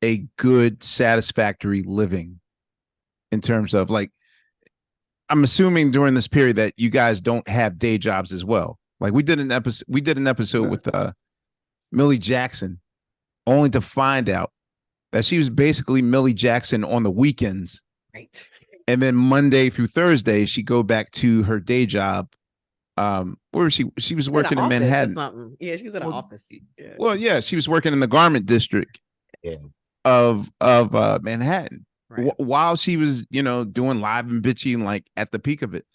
a good, satisfactory living in terms of, like, I'm assuming during this period that you guys don't have day jobs as well. Like we did an episode with Millie Jackson, only to find out that she was basically Millie Jackson on the weekends. Right. And then Monday through Thursday, she'd go back to her day job. Where was she? She was working in Manhattan. Or something. Yeah, she was in an office. Yeah. Well, yeah, she was working in the garment district of Manhattan. Right. While she was, doing Live and Bitchy and like at the peak of it.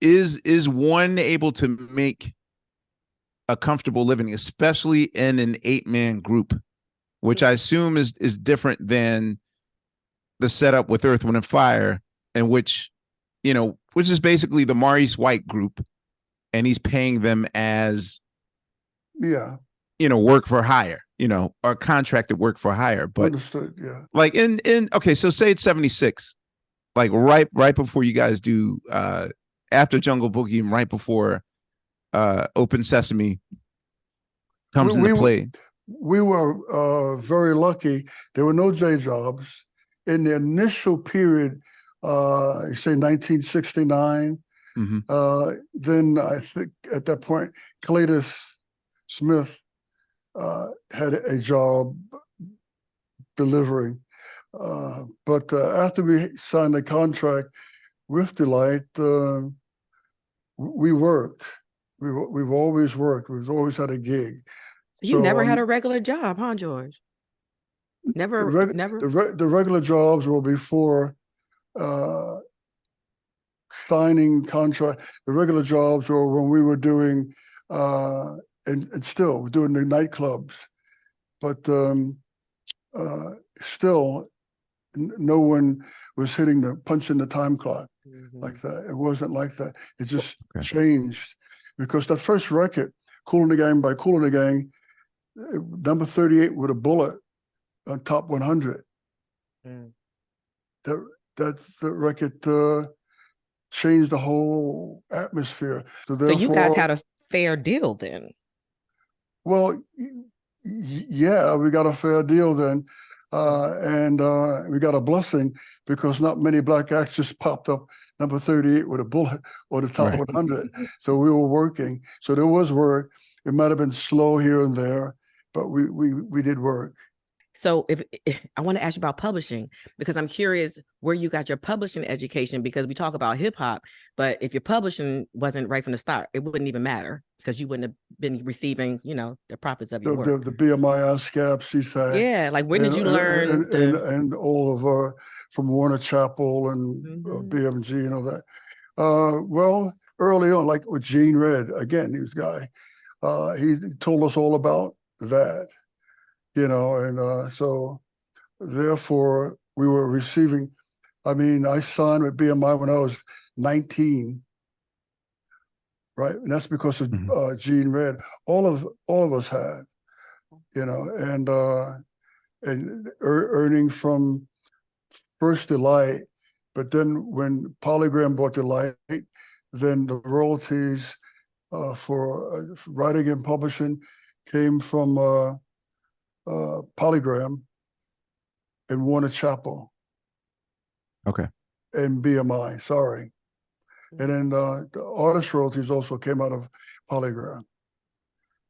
Is one able to make a comfortable living, especially in an 8-man group, which I assume is different than the setup with Earth, Wind and Fire, in which is basically the Maurice White group, and he's paying them as work for hire, or contracted work for hire. But understood, yeah. Like okay, so say it's 76, like right before you guys do after Jungle Boogie and right before Open Sesame comes into play. We were very lucky. There were no day jobs. In the initial period, you say 1969, then I think at that point, Cletus Smith had a job delivering. But after we signed a contract with Delight, we worked. We've always worked. We've always had a gig. You never had a regular job, huh, George? Never. The regular jobs were before signing contract. The regular jobs were when we were doing, and still we're doing the nightclubs, but still no one was punching the time clock like that. It wasn't like that. It just changed. because that first record, Kool and the Gang by Kool and the Gang, number 38 with a bullet on top 100. Mm. That record changed the whole atmosphere. So So you guys therefore, had a fair deal then. well, yeah, we got a fair deal then. And we got a blessing because not many black acts just popped up number 38 with a bullet or the top 100. So we were working. So there was work. It might have been slow here and there, but we did work. So if I want to ask you about publishing, because I'm curious where you got your publishing education, because we talk about hip hop, but if your publishing wasn't right from the start, it wouldn't even matter because you wouldn't have been receiving, the profits of your work. The BMI, ASCAP, CSAC. Yeah, like when did you learn? And all of our, from Warner Chappell and BMG and all that. Well, early on, like with Sharon Red, again, he was a guy. He told us all about that. And so therefore we were receiving, I signed with BMI when I was 19, right? And that's because of Sharon Red. All of us had, and earning from first Delight, but then when Polygram bought Delight, then the royalties for writing and publishing came from Polygram and Warner Chappell. Okay. And BMI, sorry. And then the artist royalties also came out of Polygram.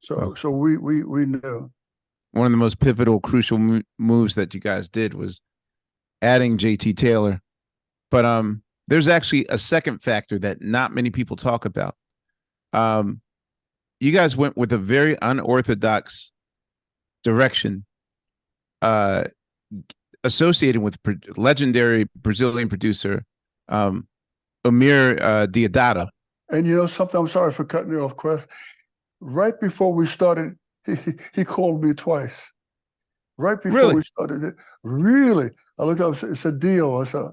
So we knew. One of the most pivotal, crucial moves that you guys did was adding JT Taylor. But there's actually a second factor that not many people talk about. You guys went with a very unorthodox direction, associated with legendary Brazilian producer Amir Diada. And something, I'm sorry for cutting you off, Quest. Right before we started, he called me twice. Right before we started it. Really? I looked up, it's a deal. I said,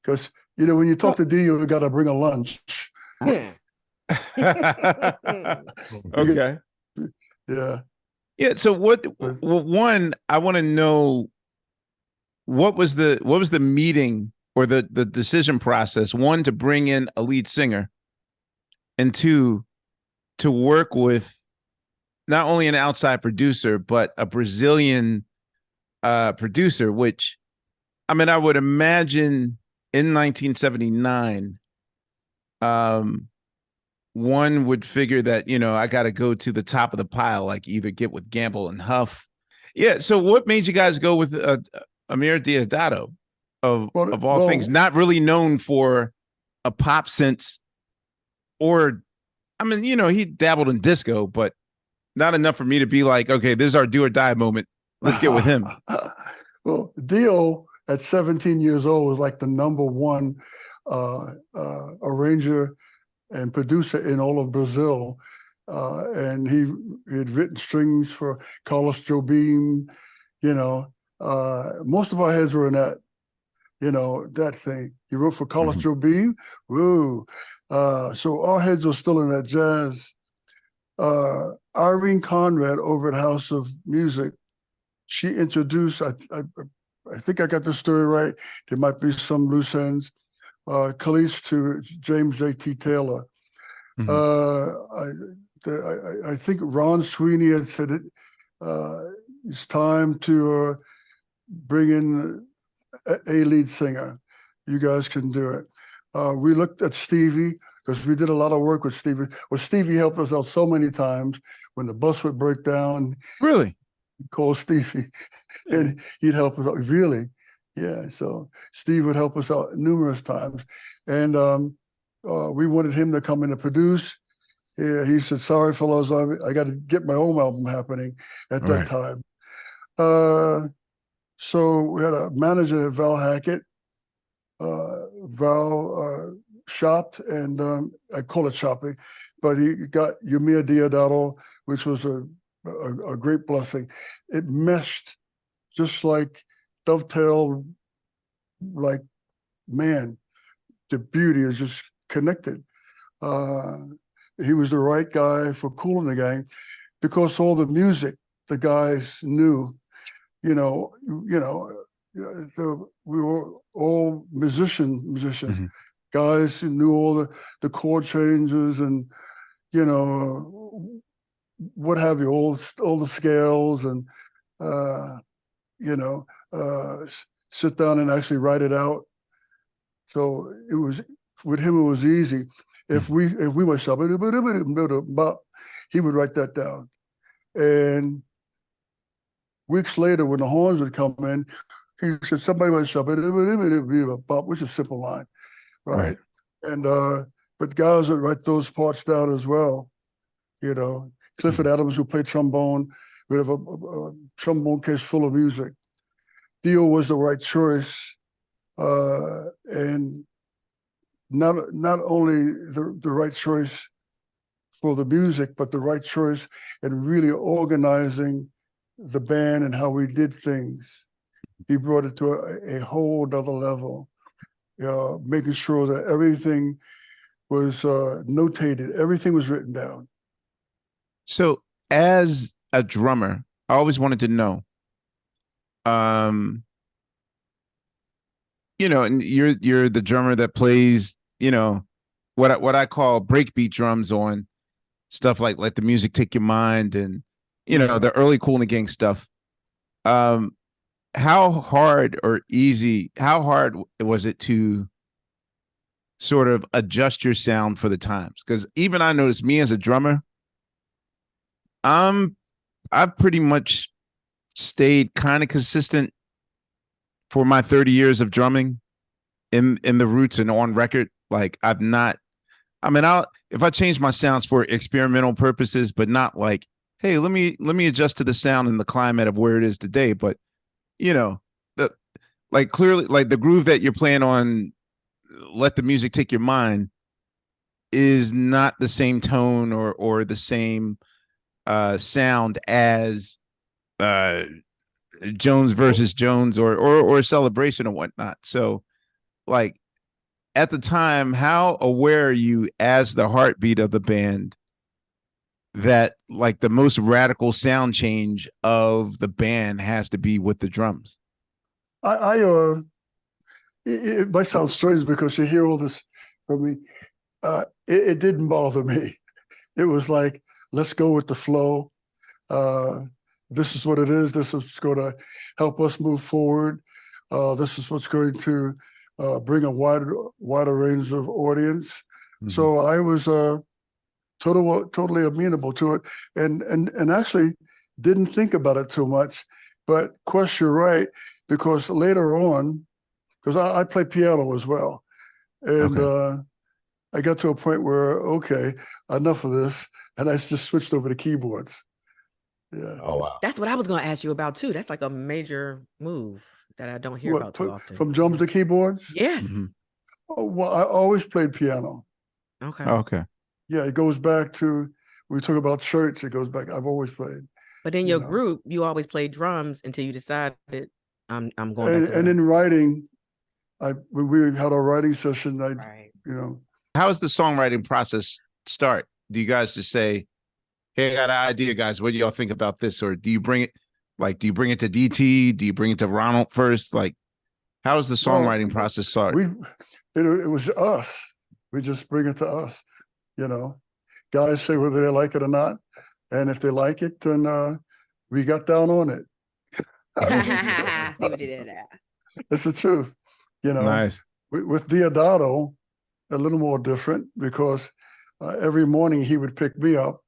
because when you talk to Dio, you got to bring a lunch. Okay. Yeah. Yeah. So one, I want to know what was the meeting or the decision process, one, to bring in a lead singer, and two, to work with not only an outside producer, but a Brazilian producer, which, I would imagine in 1979, one would figure that, I got to go to the top of the pile, like either get with Gamble and Huff. Yeah. So what made you guys go with Amir Diada of all things, not really known for a pop sense, or, he dabbled in disco, but not enough for me to be like, okay, this is our do or die moment. Let's get with him. Well, Dio at 17 years old was like the number one arranger and producer in all of Brazil. And he had written strings for Carlos Jobim, most of our heads were in that, that thing. He wrote for Carlos Jobim, woo. So our heads were still in that jazz. Irene Conrad over at House of Music, she introduced, I think I got the story right, there might be some loose ends, Khalees to James J.T. Taylor. I think Ron Sweeney had said it's time to bring in a lead singer. You guys can do it. We looked at Stevie because we did a lot of work with Stevie. Well, Stevie helped us out so many times when the bus would break down. Really? We'd call Stevie and he'd help us out. Really? Yeah. So Steve would help us out numerous times. And we wanted him to come in and produce. Yeah, he said, sorry, fellows, I got to get my own album happening at that time. So we had a manager, Val Hackett. Val shopped, and I call it shopping, but he got Amir Diada, which was a great blessing. It meshed just like dovetail, like, man, the beauty is just connected. he was the right guy for Kool and the Gang, because all the music the guys knew, we were all musicians, Mhm. guys who knew all the chord changes and, what have you, all the scales, and, sit down and actually write it out. So it was, with him, it was easy. If we went, he would write that down. And weeks later, when the horns would come in, he said, somebody went, which is a simple line, right? And but guys would write those parts down as well. Clifford Adams, who played trombone, we have a trombone case full of music. Dio was the right choice, and not only the right choice for the music, but the right choice in really organizing the band and how we did things. He brought it to a whole other level, making sure that everything was notated, everything was written down. So as a drummer, I always wanted to know, and you're the drummer that plays, what I call breakbeat drums on stuff like Let the Music Take Your Mind and, the early Kool and the Gang stuff. How hard was it to sort of adjust your sound for the times? Because even I noticed, me as a drummer, I've pretty much stayed kind of consistent for my 30 years of drumming in the roots and on record. Like if I change my sounds for experimental purposes, but not like, hey, let me adjust to the sound and the climate of where it is today. But clearly, like the groove that you're playing on Let the Music Take Your Mind is not the same tone or the same sound as Jones versus Jones or Celebration or whatnot. So like at the time, how aware are you as the heartbeat of the band that like the most radical sound change of the band has to be with the drums? It might sound strange because you hear all this from me. It didn't bother me. It was like, let's go with the flow. This is what it is. This is going to help us move forward. This is what's going to bring a wider range of audience. Mm-hmm. So I was totally amenable to it, and actually didn't think about it too much. But Quest, you're right, because later on, because I play piano as well, and I got to a point where, okay, enough of this, and I just switched over to keyboards. Yeah. Oh wow. That's what I was going to ask you about too. That's like a major move that I don't hear about too often. From drums to keyboards? Yes. Mm-hmm. Oh, well, I always played piano. Okay. Okay. Yeah, it goes back to, we talk about church, it goes back, I've always played. But in your group, you always played drums until you decided I'm going back to and in writing, when we had our writing session, How does the songwriting process start? Do you guys just say, hey, I got an idea, guys, what do y'all think about this? Or do you bring it to DT? Do you bring it to Ronald first? Like, how does the songwriting process start? It was us. We just bring it to us, Guys say whether they like it or not. And if they like it, then we got down on it. See what you did there. It's the truth. Nice. With Diada, a little more different, because every morning he would pick me up.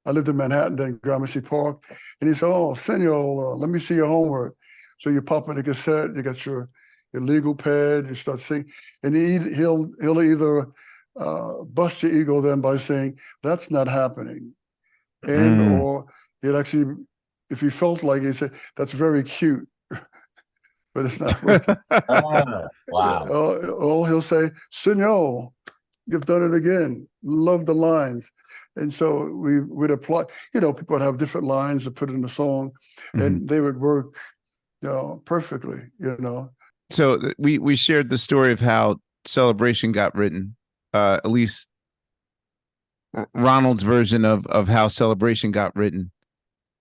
I lived in Manhattan, then Gramercy Park, and he said, "Oh, Senor, let me see your homework." So you pop in the cassette, you got your legal pad, you start singing, and he'll either bust your ego then by saying, "That's not happening," and or it actually, if he felt like it, he said, "That's very cute." But it's not working. Wow. Or he'll say, "Senor, you've done it again. Love the lines." And so we would apply, people would have different lines to put in the song, and they would work perfectly, So we shared the story of how Celebration got written, at least Ronald's version of how Celebration got written.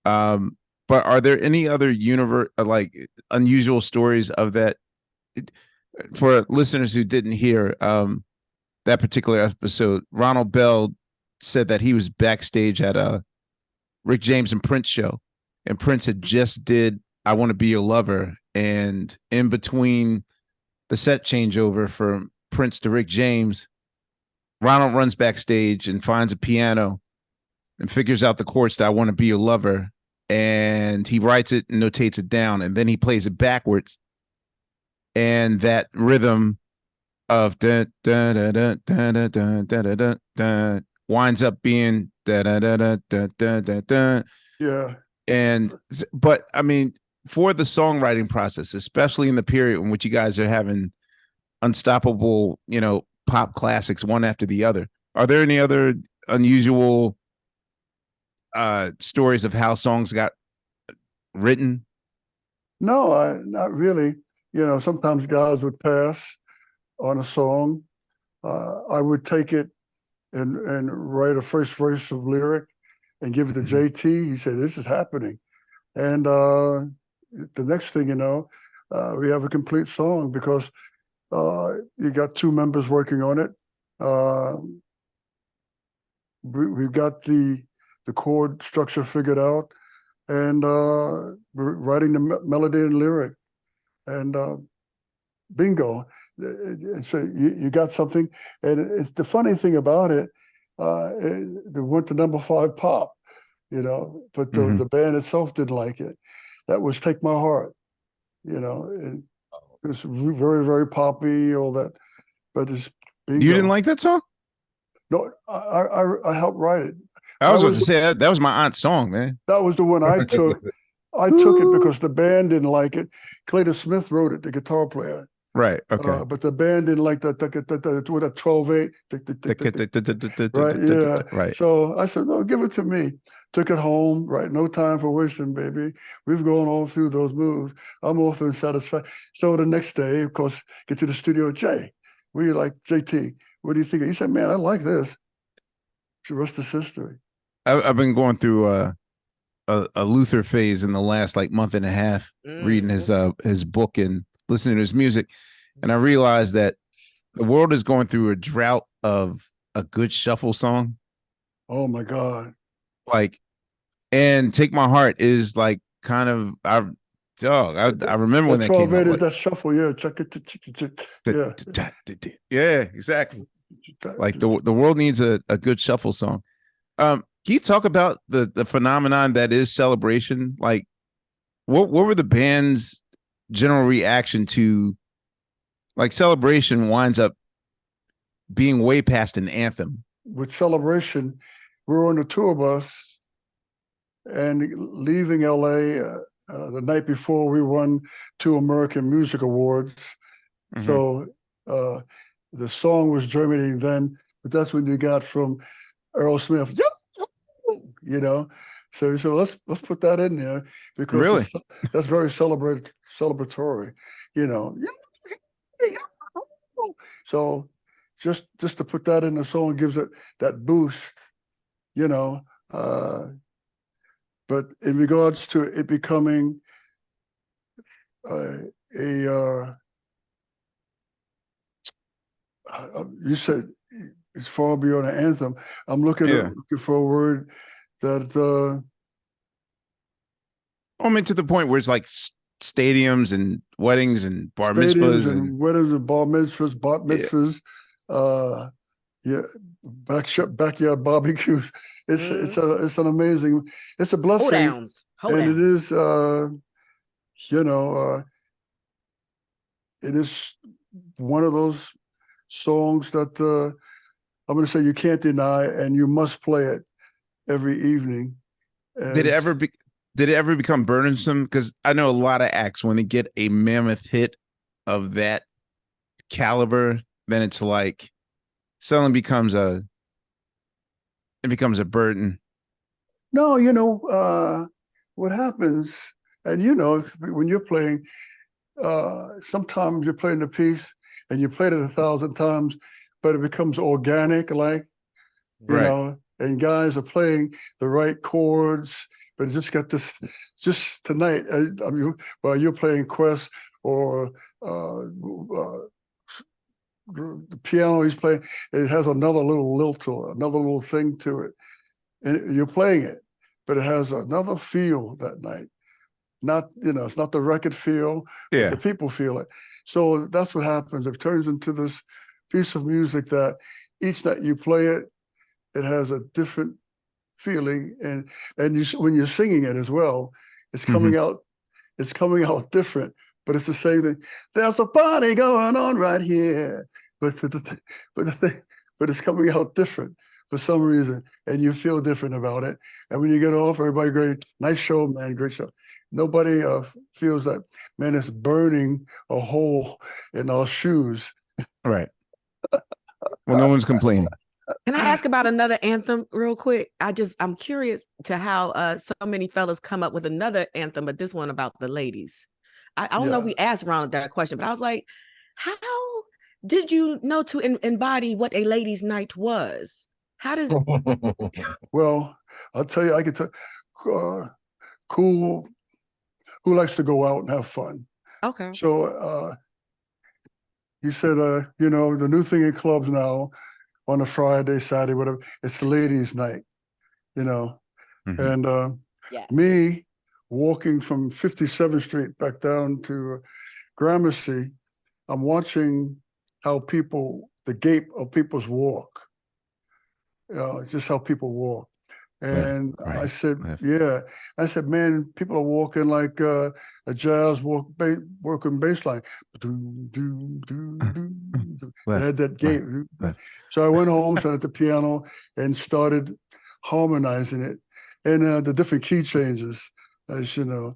But are there any other like unusual stories of that? For listeners who didn't hear that particular episode, Ronald Bell said that he was backstage at a Rick James and Prince show, and Prince had just did "I Want to Be Your Lover," and in between the set changeover from Prince to Rick James, Ronald runs backstage and finds a piano and figures out the chords to "I Want to Be Your Lover," and he writes it and notates it down, and then he plays it backwards, and that rhythm of da da da da da da da da da da winds up being da da da da da da da da. Yeah. And but I mean, for the songwriting process, especially in the period in which you guys are having unstoppable, pop classics one after the other, are there any other unusual stories of how songs got written? No, not really. Sometimes guys would pass on a song. I would take it and write a first verse of lyric and give it to JT. He said, "This is happening." And the next thing you know, we have a complete song because you got two members working on it. We've got the chord structure figured out, and we're writing the melody and lyric, and bingo. So you got something, and it's the funny thing about it. They went to number 5 pop, but the band itself didn't like it. That was "Take My Heart," and it was very, very poppy, all that. But it's bingo. You didn't like that song? No, I helped write it. I was going to say that was my aunt's song, man. That was the one I took. I took it because the band didn't like it. Clayton Smith wrote it, the guitar player. Right. Okay. But the band didn't like that. With a 12/8. Right. Yeah. Right. So I said, "No, give it to me." Took it home. Right. No time for wishing, baby. We've gone all through those moves. I'm off and satisfied. So the next day, of course, get to the studio. Jay, what do you like, JT? What do you think? He said, "Man, I like this." The rest is history. I've been going through a Luther phase in the last month and a half, reading his book and listening to his music, and I realized that the world is going through a drought of a good shuffle song. Oh my God! And "Take My Heart" is kind of I remember when that came out. Is that shuffle? Yeah, check it. Yeah, yeah, exactly. The world needs a good shuffle song. Can you talk about the phenomenon that is Celebration? What were the band's general reaction to Celebration winds up being way past an anthem? With Celebration, we were on the tour bus and leaving LA the night before we won 2 American Music Awards. So the song was germinating then, but that's when you got from Aerosmith, So let's put that in there because really? That's very celebratory, So just to put that in the song gives it that boost, But in regards to it becoming you said it's far beyond an anthem. I'm looking for a word that to the point where it's stadiums and weddings and bar mitzvahs and weddings and bar mitzvahs, bat mitzvahs, backyard barbecues. It's an amazing. It's a blessing. Hold downs. It is. It is one of those songs that I'm going to say you can't deny, and you must play it every evening. Did it ever become burdensome? Because I know a lot of acts, when they get a mammoth hit of that caliber, then it's suddenly becomes a burden. No, what happens, and when you're playing, sometimes you're playing the piece and you played it 1,000 times, but it becomes organic, right. and guys are playing the right chords, but it just got this. Just tonight, I mean, while you're playing Quest or the piano he's playing, it has another little lilt to it, another little thing to it, and you're playing it, but it has another feel that night. Not, it's not the record feel, but the people feel it. So that's what happens. It turns into this piece of music that each night you play it, it has a different feeling, and when you're singing it as well, it's coming out. It's coming out different, but it's the same thing. There's a party going on right here, but it's coming out different for some reason, and you feel different about it. And when you get off, everybody, great, nice show, man, great show. Nobody feels that, man, it's burning a hole in our shoes. Right. Well, no one's complaining. Can I ask about another anthem real quick? I'm curious to how so many fellas come up with another anthem, but this one about the ladies. I don't know if we asked Ronald that question, but I was like, how did you know to embody what a ladies' night was? How does? Well, I'll tell you, I can tell. Kool, who likes to go out and have fun. Okay. So he said, the new thing in clubs now, on a Friday, Saturday, whatever, it's the ladies' night, And me walking from 57th Street back down to Gramercy, I'm watching how the gait of people's walk, just how people walk. And right. I said, I said, man, people are walking like a jazz working bass line. They had that gait. So I went home, sat at the piano, and started harmonizing it. And the different key changes, as you know.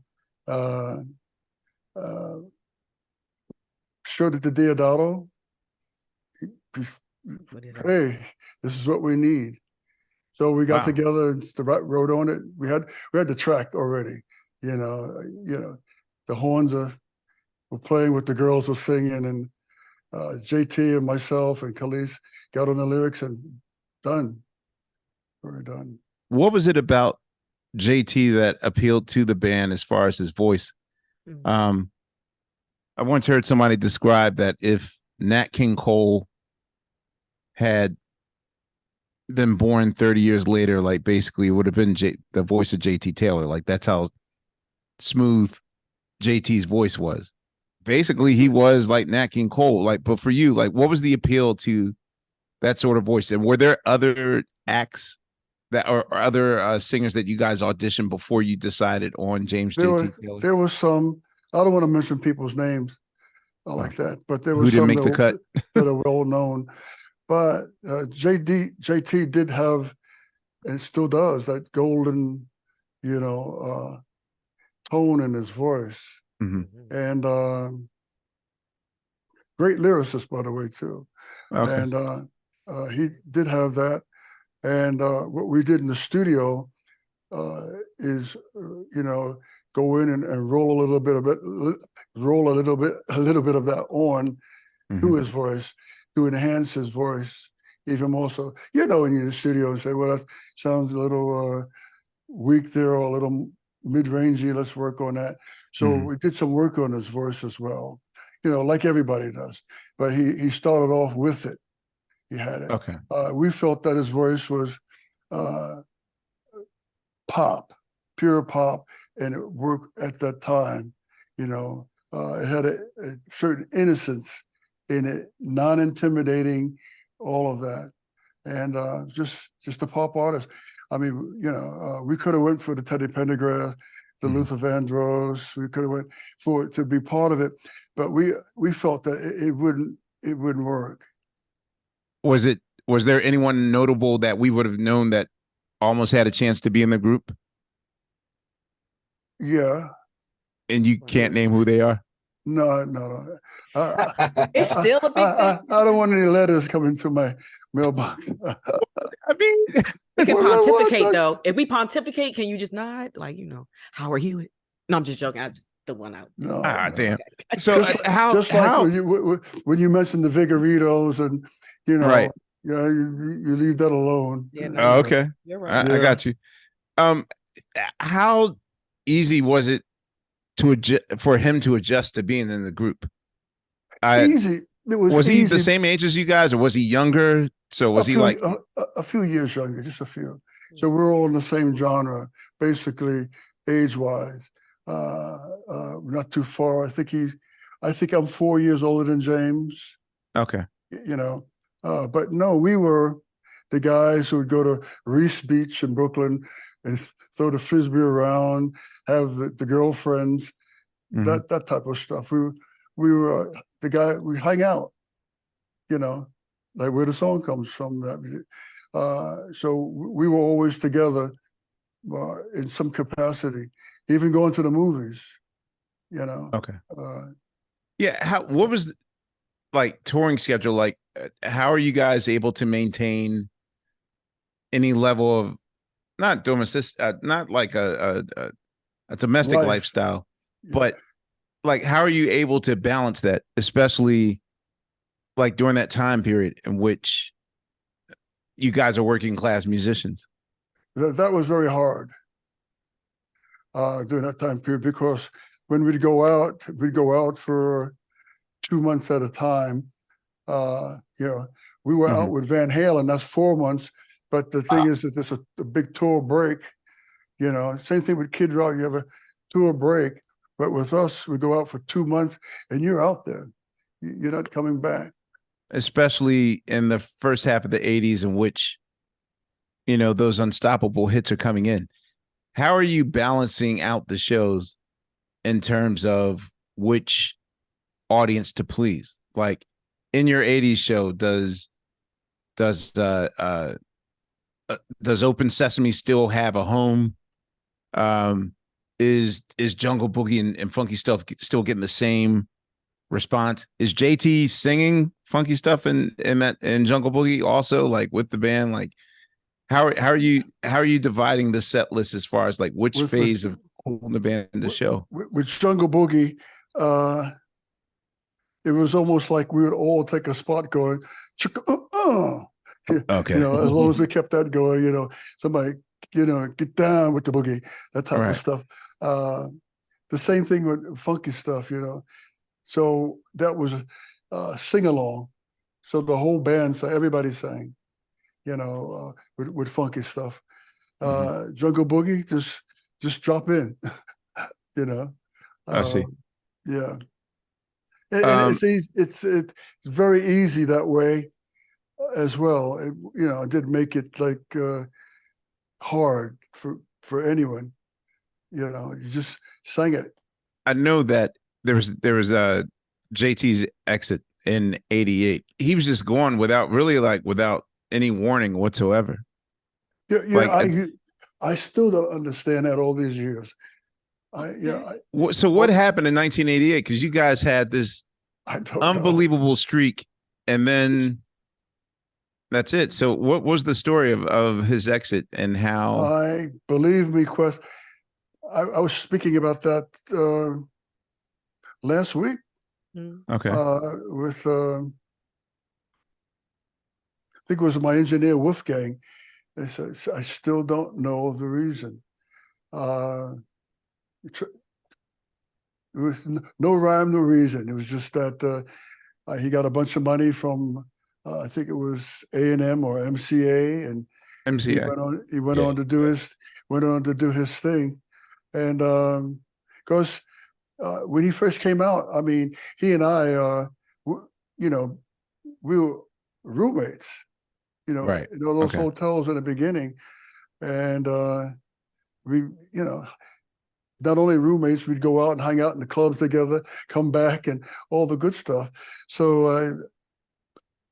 Showed it to Diada. Hey, this is what we need. So we got together and wrote on it. We had the track already. The horns were playing, with the girls were singing, and JT and myself and Khalees got on the lyrics, and done. We're done. What was it about JT that appealed to the band as far as his voice? I once heard somebody describe that if Nat King Cole had been born 30 years later, like basically it would have been the voice of JT Taylor. Like that's how smooth JT's voice was. Basically, he was like Nat King Cole. Like, but for you, like, what was the appeal to that sort of voice? And were there other acts that or other singers that you guys auditioned before you decided on James JT Taylor? There was some. I don't want to mention people's names like that, but there was some that, make the cut that are well known. But JT did have, and still does, that golden, tone in his voice. And great lyricist, by the way, too. Okay. And he did have that. And what we did in the studio is, go in and roll a little bit of that on to his voice, to enhance his voice even more. So, when you're in the studio and say, well, that sounds a little weak there, or a little mid-rangey, let's work on that. So we did some work on his voice as well, like everybody does. But he started off with it. He had it. Okay. We felt that his voice was pop, pure pop, and it worked at that time. It had a certain innocence in it, non-intimidating, all of that, and just a pop artist. I mean, we could have went for the Teddy Pendergrass, the Luther Vandross. We could have went for it to be part of it, but we felt that it wouldn't work. Was there anyone notable that we would have known that almost had a chance to be in the group? Yeah. And you can't name who they are? No. It's still a big thing. I don't want any letters coming to my mailbox. I mean, we can pontificate though. If we pontificate, can you just nod? Like, Howard Hewitt? No, I'm just joking. I just the one out. No, damn. So just like when you mentioned the Vigoritos and right. Yeah, you leave that alone. Yeah, no, Oh, you're okay. you're right. I Yeah. got you. Um, how easy was it to adjust for him to adjust to being in the group? Easy. It was Was he the easy. same age as you guys, or was he younger? So was he like, A few years younger, just a few. So we're all in the same genre, basically age-wise. Not too far. I think I'm 4 years older than James. okay, You know, but no, we were the guys who would go to Reese Beach in Brooklyn and throw the frisbee around, have the girlfriends, Mhm. that type of stuff. We were the guy. We hang out. You know, like where the song comes from. So we were always together in some capacity, even going to the movies. You know, Okay. uh, Yeah. What was like touring schedule like? How are you guys able to maintain any level of not domestic, not like a domestic life. lifestyle, Yeah. but like how are you able to balance that, especially like during that time period in which you guys are working class musicians? That was very hard during that time period because when we'd go out for 2 months at a time. We were out with Van Halen. That's 4 months. But the thing is that there's a big tour break. Same thing with Kid Rock. You have a tour break, but with us, we go out for 2 months, and you're out there. You're not coming back. Especially in the first half of the 80s, in which those unstoppable hits are coming in. How are you balancing out the shows in terms of which audience to please? Like in your 80s show, does Open Sesame still have a home? Is Jungle Boogie and Funky Stuff still getting the same response? Is JT singing funky stuff in Jungle Boogie also, like with the band? Like how are you dividing the set list as far as like which With phase of Kool and the band to show? with Jungle Boogie, it was almost like we would all take a spot going, Okay. as long as we kept that going, somebody, get down with the boogie, that type of stuff. The same thing with funky stuff, So that was sing along. So the whole band, so everybody sang, with funky stuff. Jungle Boogie, just drop in, you know. I see. Yeah. And it's easy, it's very easy that way as well. It did make it like hard for anyone. You just sang it. I know that there was JT's exit in '88. He was just gone without any warning whatsoever. Yeah, I still don't understand that all these years. So what happened in 1988? Because you guys had this I don't unbelievable streak, and then that's it. So what was the story of his exit and how? Believe me, I was speaking about that last week. Okay. With I think it was my engineer Wolfgang. They said, I still don't know the reason. It was no rhyme, no reason. It was just that he got a bunch of money from I think it was A&M or MCA, and MCA. He went on to do his thing, and because when he first came out, I mean, he and I, we were roommates. Right. In all those hotels in the beginning, and we, not only roommates, we'd go out and hang out in the clubs together, come back, and all the good stuff. So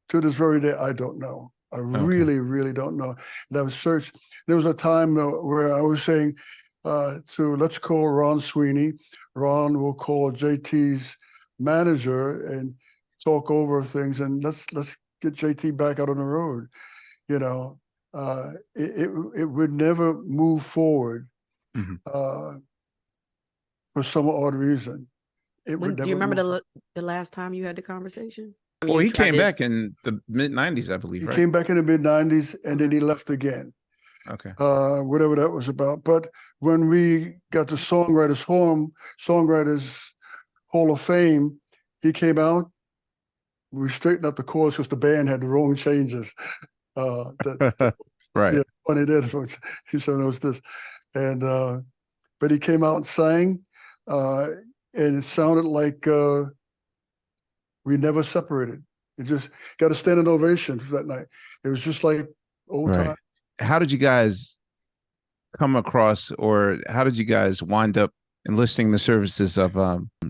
to this very day, I don't know. I really, really don't know. And I was searched. There was a time where I was saying, let's call Ron Sweeney. Ron will call JT's manager and talk over things, and let's get JT back out on the road. It would never move forward for some odd reason. Do you remember the last time you had the conversation? Well, You he tried came to- back in the mid '90s, I believe, He right? came back in the mid-90s and then he left again. Okay. Whatever that was about. But when we got the Songwriters Hall of Fame, he came out. We straightened up the chords because the band had the wrong changes. Right. Yeah, funny that he said knows this, and but he came out and sang, and it sounded like we never separated. It just got a standing ovation for that night. It was just like old Right. time. How did you guys come across, or how did you guys wind up enlisting the services of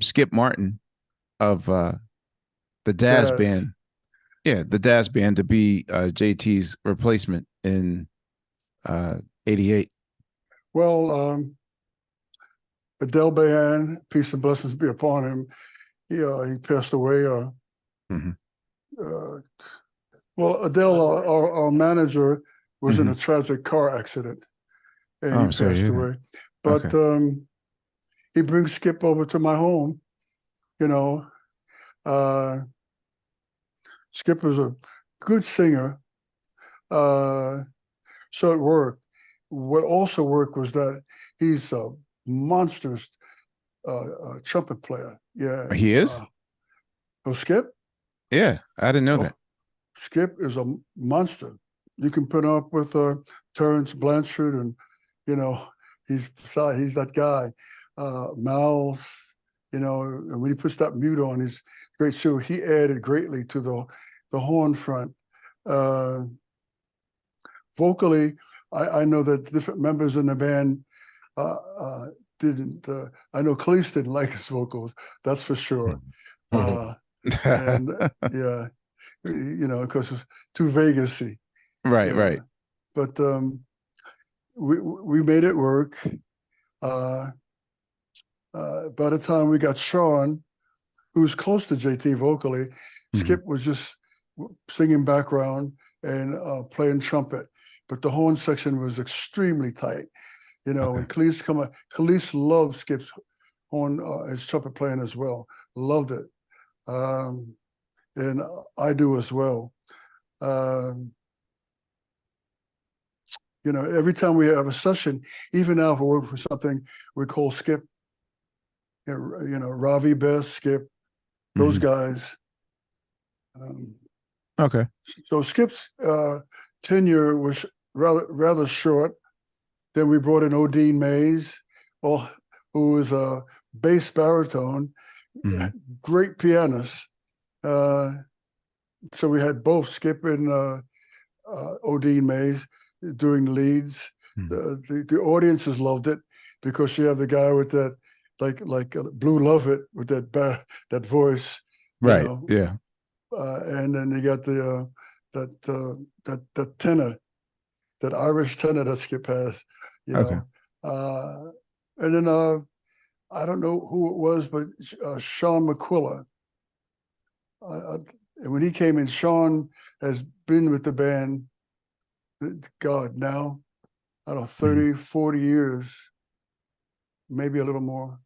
Skip Martin of the Daz Daz. Band? Yeah, the Daz Band to be JT's replacement in '88. Well, Adele Bayan, peace and blessings be upon him. He passed away. Mhm. Well, Adele, our manager, was in a tragic car accident, and Oh, he I'm sorry to passed hear that. away. But he brings Skip over to my home. You know, Skip is a good singer, so it worked. What also worked was that he's a monstrous trumpet player. Yeah, He is? Oh, Skip. Yeah, I didn't know Oh, that. Skip is a monster. You can put up with Terrence Blanchard, and you know he's that guy. Miles, and when he puts that mute on, he's great. So he added greatly to the horn front. Vocally, I know that different members in the band didn't. I know Cleese didn't like his vocals. That's for sure. And yeah, because it's too Vegasy. Right, right. But we made it work. By the time we got Sharon, who was close to JT vocally, Skip was just singing background and playing trumpet. But the horn section was extremely tight. When Cleese come out, Cleese loved Skip's horn, his trumpet playing as well. Loved it. And I do as well. Every time we have a session, even now if we're working for something, we call Skip, Ravi Best, Skip, those guys. Okay. So Skip's tenure was rather short. Then we brought in Odine Mays, who was a bass baritone, great pianist. So we had both Skip and Odine Mays doing the leads. The audiences loved it because you have the guy with that, like Blue Lovett with that voice, right? Yeah. And then you got the that tenor, that Irish tenor that Skip has, Okay. And then I don't know who it was, but Sean McQuilla. And when he came in, Sean has been with the band, God, now, I don't know, 30, 40 years, maybe a little more.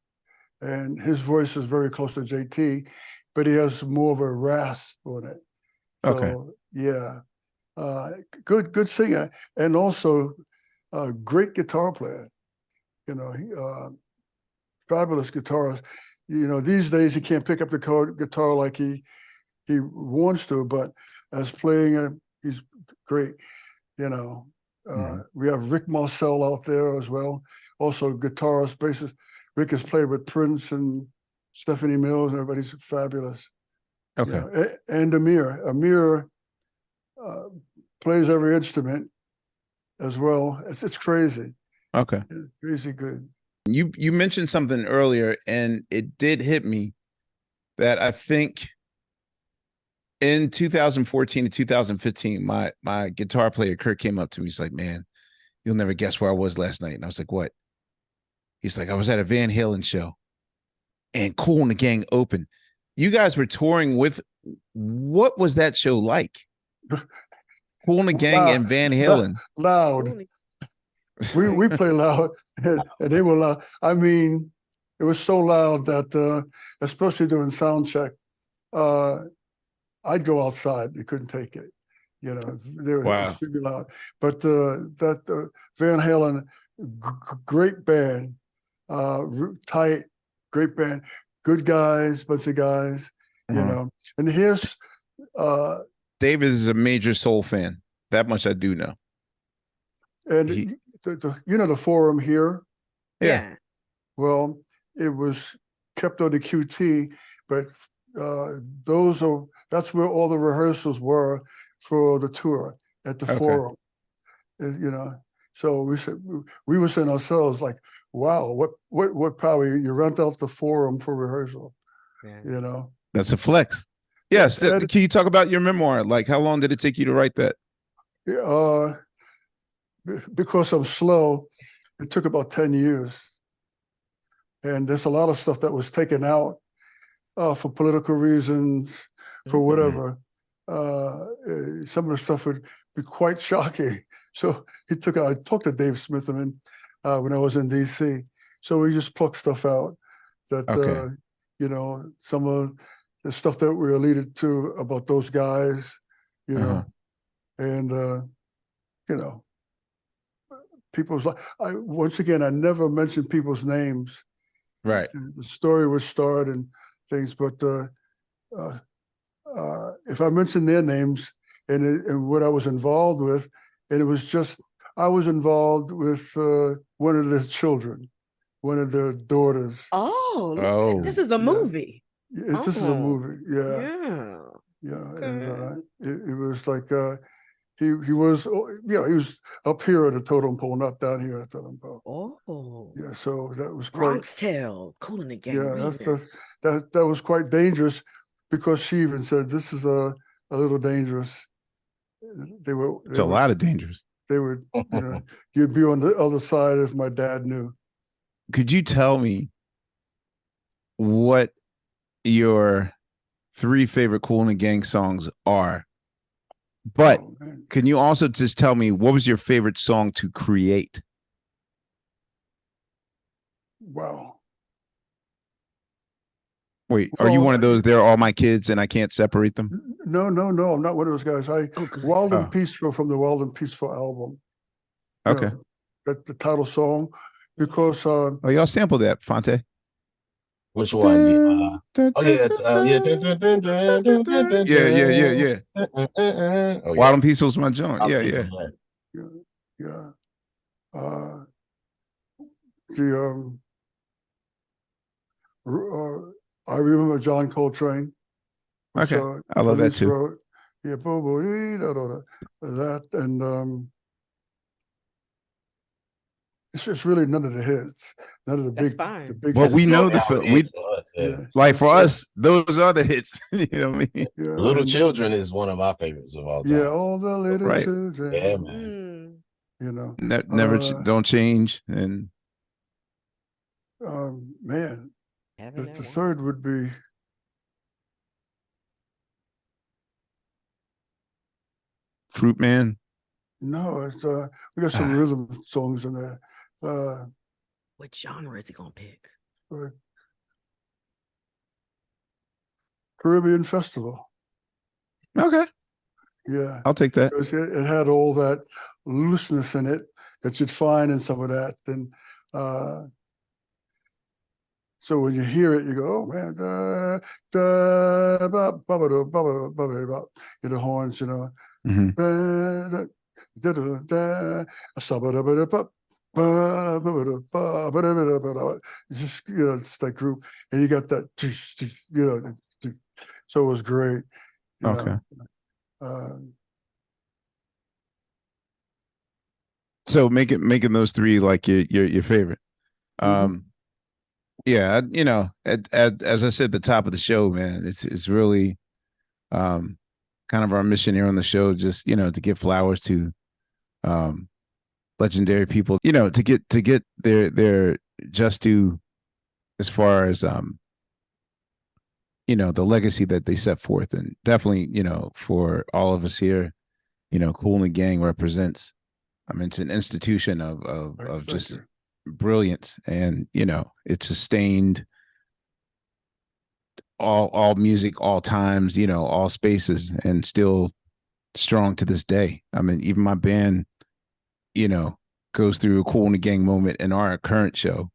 And his voice is very close to JT, but he has more of a rasp on it. So, okay. Yeah. Good singer. And also a great guitar player. Fabulous guitarist. These days he can't pick up the guitar like he wants to, but as playing he's great. We have Rick Marcel out there as well, also guitarist, bassist. Rick has played with Prince and Stephanie Mills, and everybody's fabulous. Okay. And Amir plays every instrument as well. It's crazy. Okay. It's crazy good. You mentioned something earlier, and it did hit me that I think in 2014 to 2015, my guitar player Kurt came up to me. He's like, "Man, you'll never guess where I was last night." And I was like, "What?" He's like, "I was at a Van Halen show, and Kool and the Gang opened. You guys were touring with. What was that show like? Kool and the Gang and Van Halen. Loud. We play loud, and they were loud. I mean, it was so loud that, especially during sound check, I'd go outside. They couldn't take it. You know, they were Wow. extremely loud. But that Van Halen, great band, tight, great band, good guys, bunch of guys. You Uh-huh. know, and here's David is a major soul fan. That much I do know. and He- the forum here. Yeah. Well, it was kept on the QT, but that's where all the rehearsals were for the tour at the Okay. forum. You know, so we were saying ourselves like, wow, what power you rent out the forum for rehearsal, Yeah. you know. That's a flex. Yes. And- Can you talk about your memoir? Like, how long did it take you to write that? Because I'm slow, it took about 10 years. And there's a lot of stuff that was taken out for political reasons, for Mhm. whatever. Some of the stuff would be quite shocking. So I talked to Dave Smitherman when I was in DC. So we just plucked stuff out that, Okay. you know, some of the stuff that we alluded to about those guys, you know, Uh-huh. and, you know, people's like, once again, I never mentioned people's names. Right. The story would start and things, but if I mention their names and what I was involved with, and it was just I was involved with one of their children, one of their daughters. Oh, look, Oh. this is a Yeah. movie. This is a Oh, movie, yeah, Yeah. and Okay. it was like he was he was up here at the totem pole, not down here at the totem pole. Oh. Yeah, so that was quite. Bronx Tale, Kool and the Gang Yeah, remix. that was quite dangerous because she even said this is a little dangerous. It's a lot of dangers. They would, you know, you'd be on the other side if my dad knew. Could you tell me what your 3 favorite Kool and the Gang songs are? But Oh, man. can you also just tell me what was your favorite song to create? Wow. Wait, are you Well, one of those? They're all my kids, and I can't separate them. No, I'm not one of those guys. Oh, good. Wild and Oh. Peaceful from the Wild and Peaceful album. You Okay. know, that the title song, because Oh, y'all sampled that, Fonte. Which one? Yeah. Oh yeah. Yeah. Oh, Wild and Peaceful was my joint. Yeah. yeah. The I remember John Coltrane. Which, Okay. I love that Police too. wrote. Yeah, that and it's just really none of the hits, none of the That's big, fine. the big. But hits. we know the Nowadays, we yeah. like for It's, us, those are the hits. You know what I mean? yeah, Little and- Children is one of our favorites of all time. Yeah, all the little Right. children. Yeah, man. You know, Never don't change. And man, Having the that one. third would be Fruit Man. no. It's we got some rhythm songs in there. What genre is he gonna pick? Caribbean Festival. Okay. Yeah. I'll take that. Because it had all that looseness in it that you'd find in some of that. And so when you hear it, you go, oh man, the horns, you know. Mhm. Just, you know, it's that group. And you got that, you know, so it was great. You Okay. know. So making those 3 like your favorite. Yeah, you know, as I said at the top of the show, man, it's really kind of our mission here on the show, just, you know, to give flowers to legendary people, you know, to get their just due as far as you know, the legacy that they set forth. And definitely, you know, for all of us here, you know, Kool and the Gang represents, I mean, it's an institution of just brilliance, and, you know, it sustained all music, all times, you know, all spaces, and still strong to this day. I mean, even my band, you know, goes through a Kool and the Gang moment in our current show.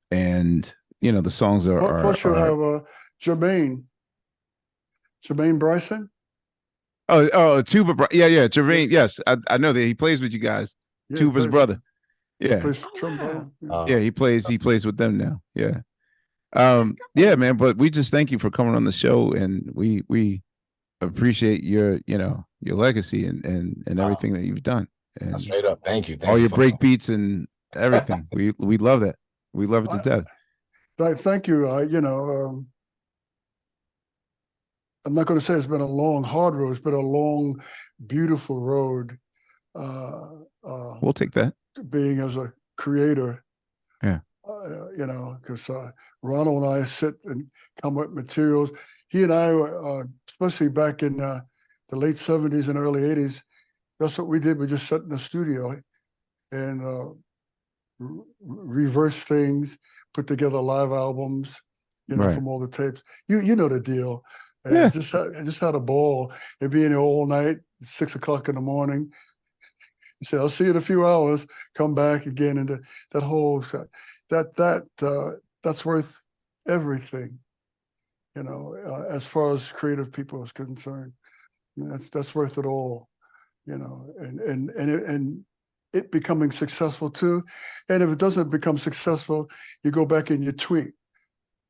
And you know, the songs Plus you have Jermaine Bryson. Tuba, yeah, Jermaine, yes, I know that he plays with you guys. Yeah, Tuba's brother. He Yeah, plays Oh, trombone. wow. Yeah. yeah, he plays with them now. Yeah. That's Yeah, dope. man, but we just thank you for coming on the show, and we appreciate your, you know, your legacy and everything that you've done, and Straight up. Thank you. Thank all you your for break beats and everything. We love that. We love it to death. Thank you. You know, I'm not going to say it's been a long, hard road. It's been a long, beautiful road. We'll take that. Being as a creator. Yeah. You know, because Ronald and I sit and come up with materials. He and I, especially back in the late 70s and early 80s, that's what we did. We just sat in the studio and reverse things, put together live albums, you know, Right. from all the tapes. You know the deal. And Yeah. just had a ball and be in there all night, 6 o'clock in the morning. You say, I'll see you in a few hours, come back again. And that whole, that's worth everything, you know, as far as creative people is concerned. That's worth it all, you know, and it becoming successful too. And if it doesn't become successful, you go back and you tweet.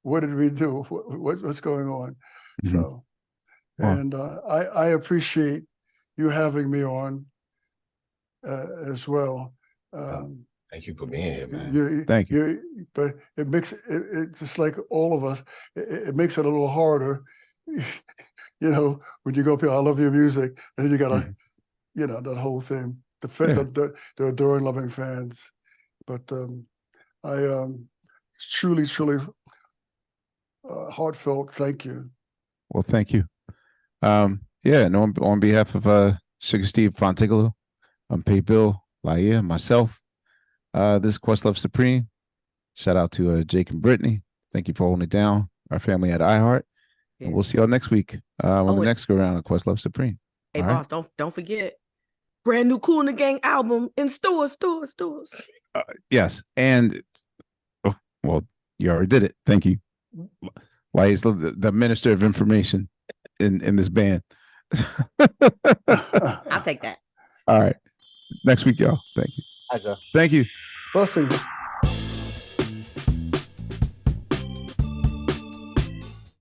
What did we do? What's going on? Mhm. So, Wow. and I appreciate you having me on as well. Thank you for being here, man. Thank you. But it makes it just like all of us. It makes it a little harder, you know, when you go up here. I love your music, and then you gotta, Mhm. you know, that whole thing. Yeah. The adoring, loving fans. But I truly, heartfelt thank you. Well, thank you. Yeah, and on behalf of Sugar Steve Fontigolo, Pay Bill, Laia, myself, this is Questlove Supreme. Shout out to Jake and Brittany. Thank you for holding it down. Our family at iHeart. And we'll see y'all next week on the next go round of Questlove Supreme. Hey, All boss, don't forget, brand new Kool and the Gang album in stores. Yes. And, well, you already did it. Thank you. Laia's the minister of information in this band. I'll take that. All right. Next week, y'all. Thank you. Hi, Joe. Thank you. Blessings.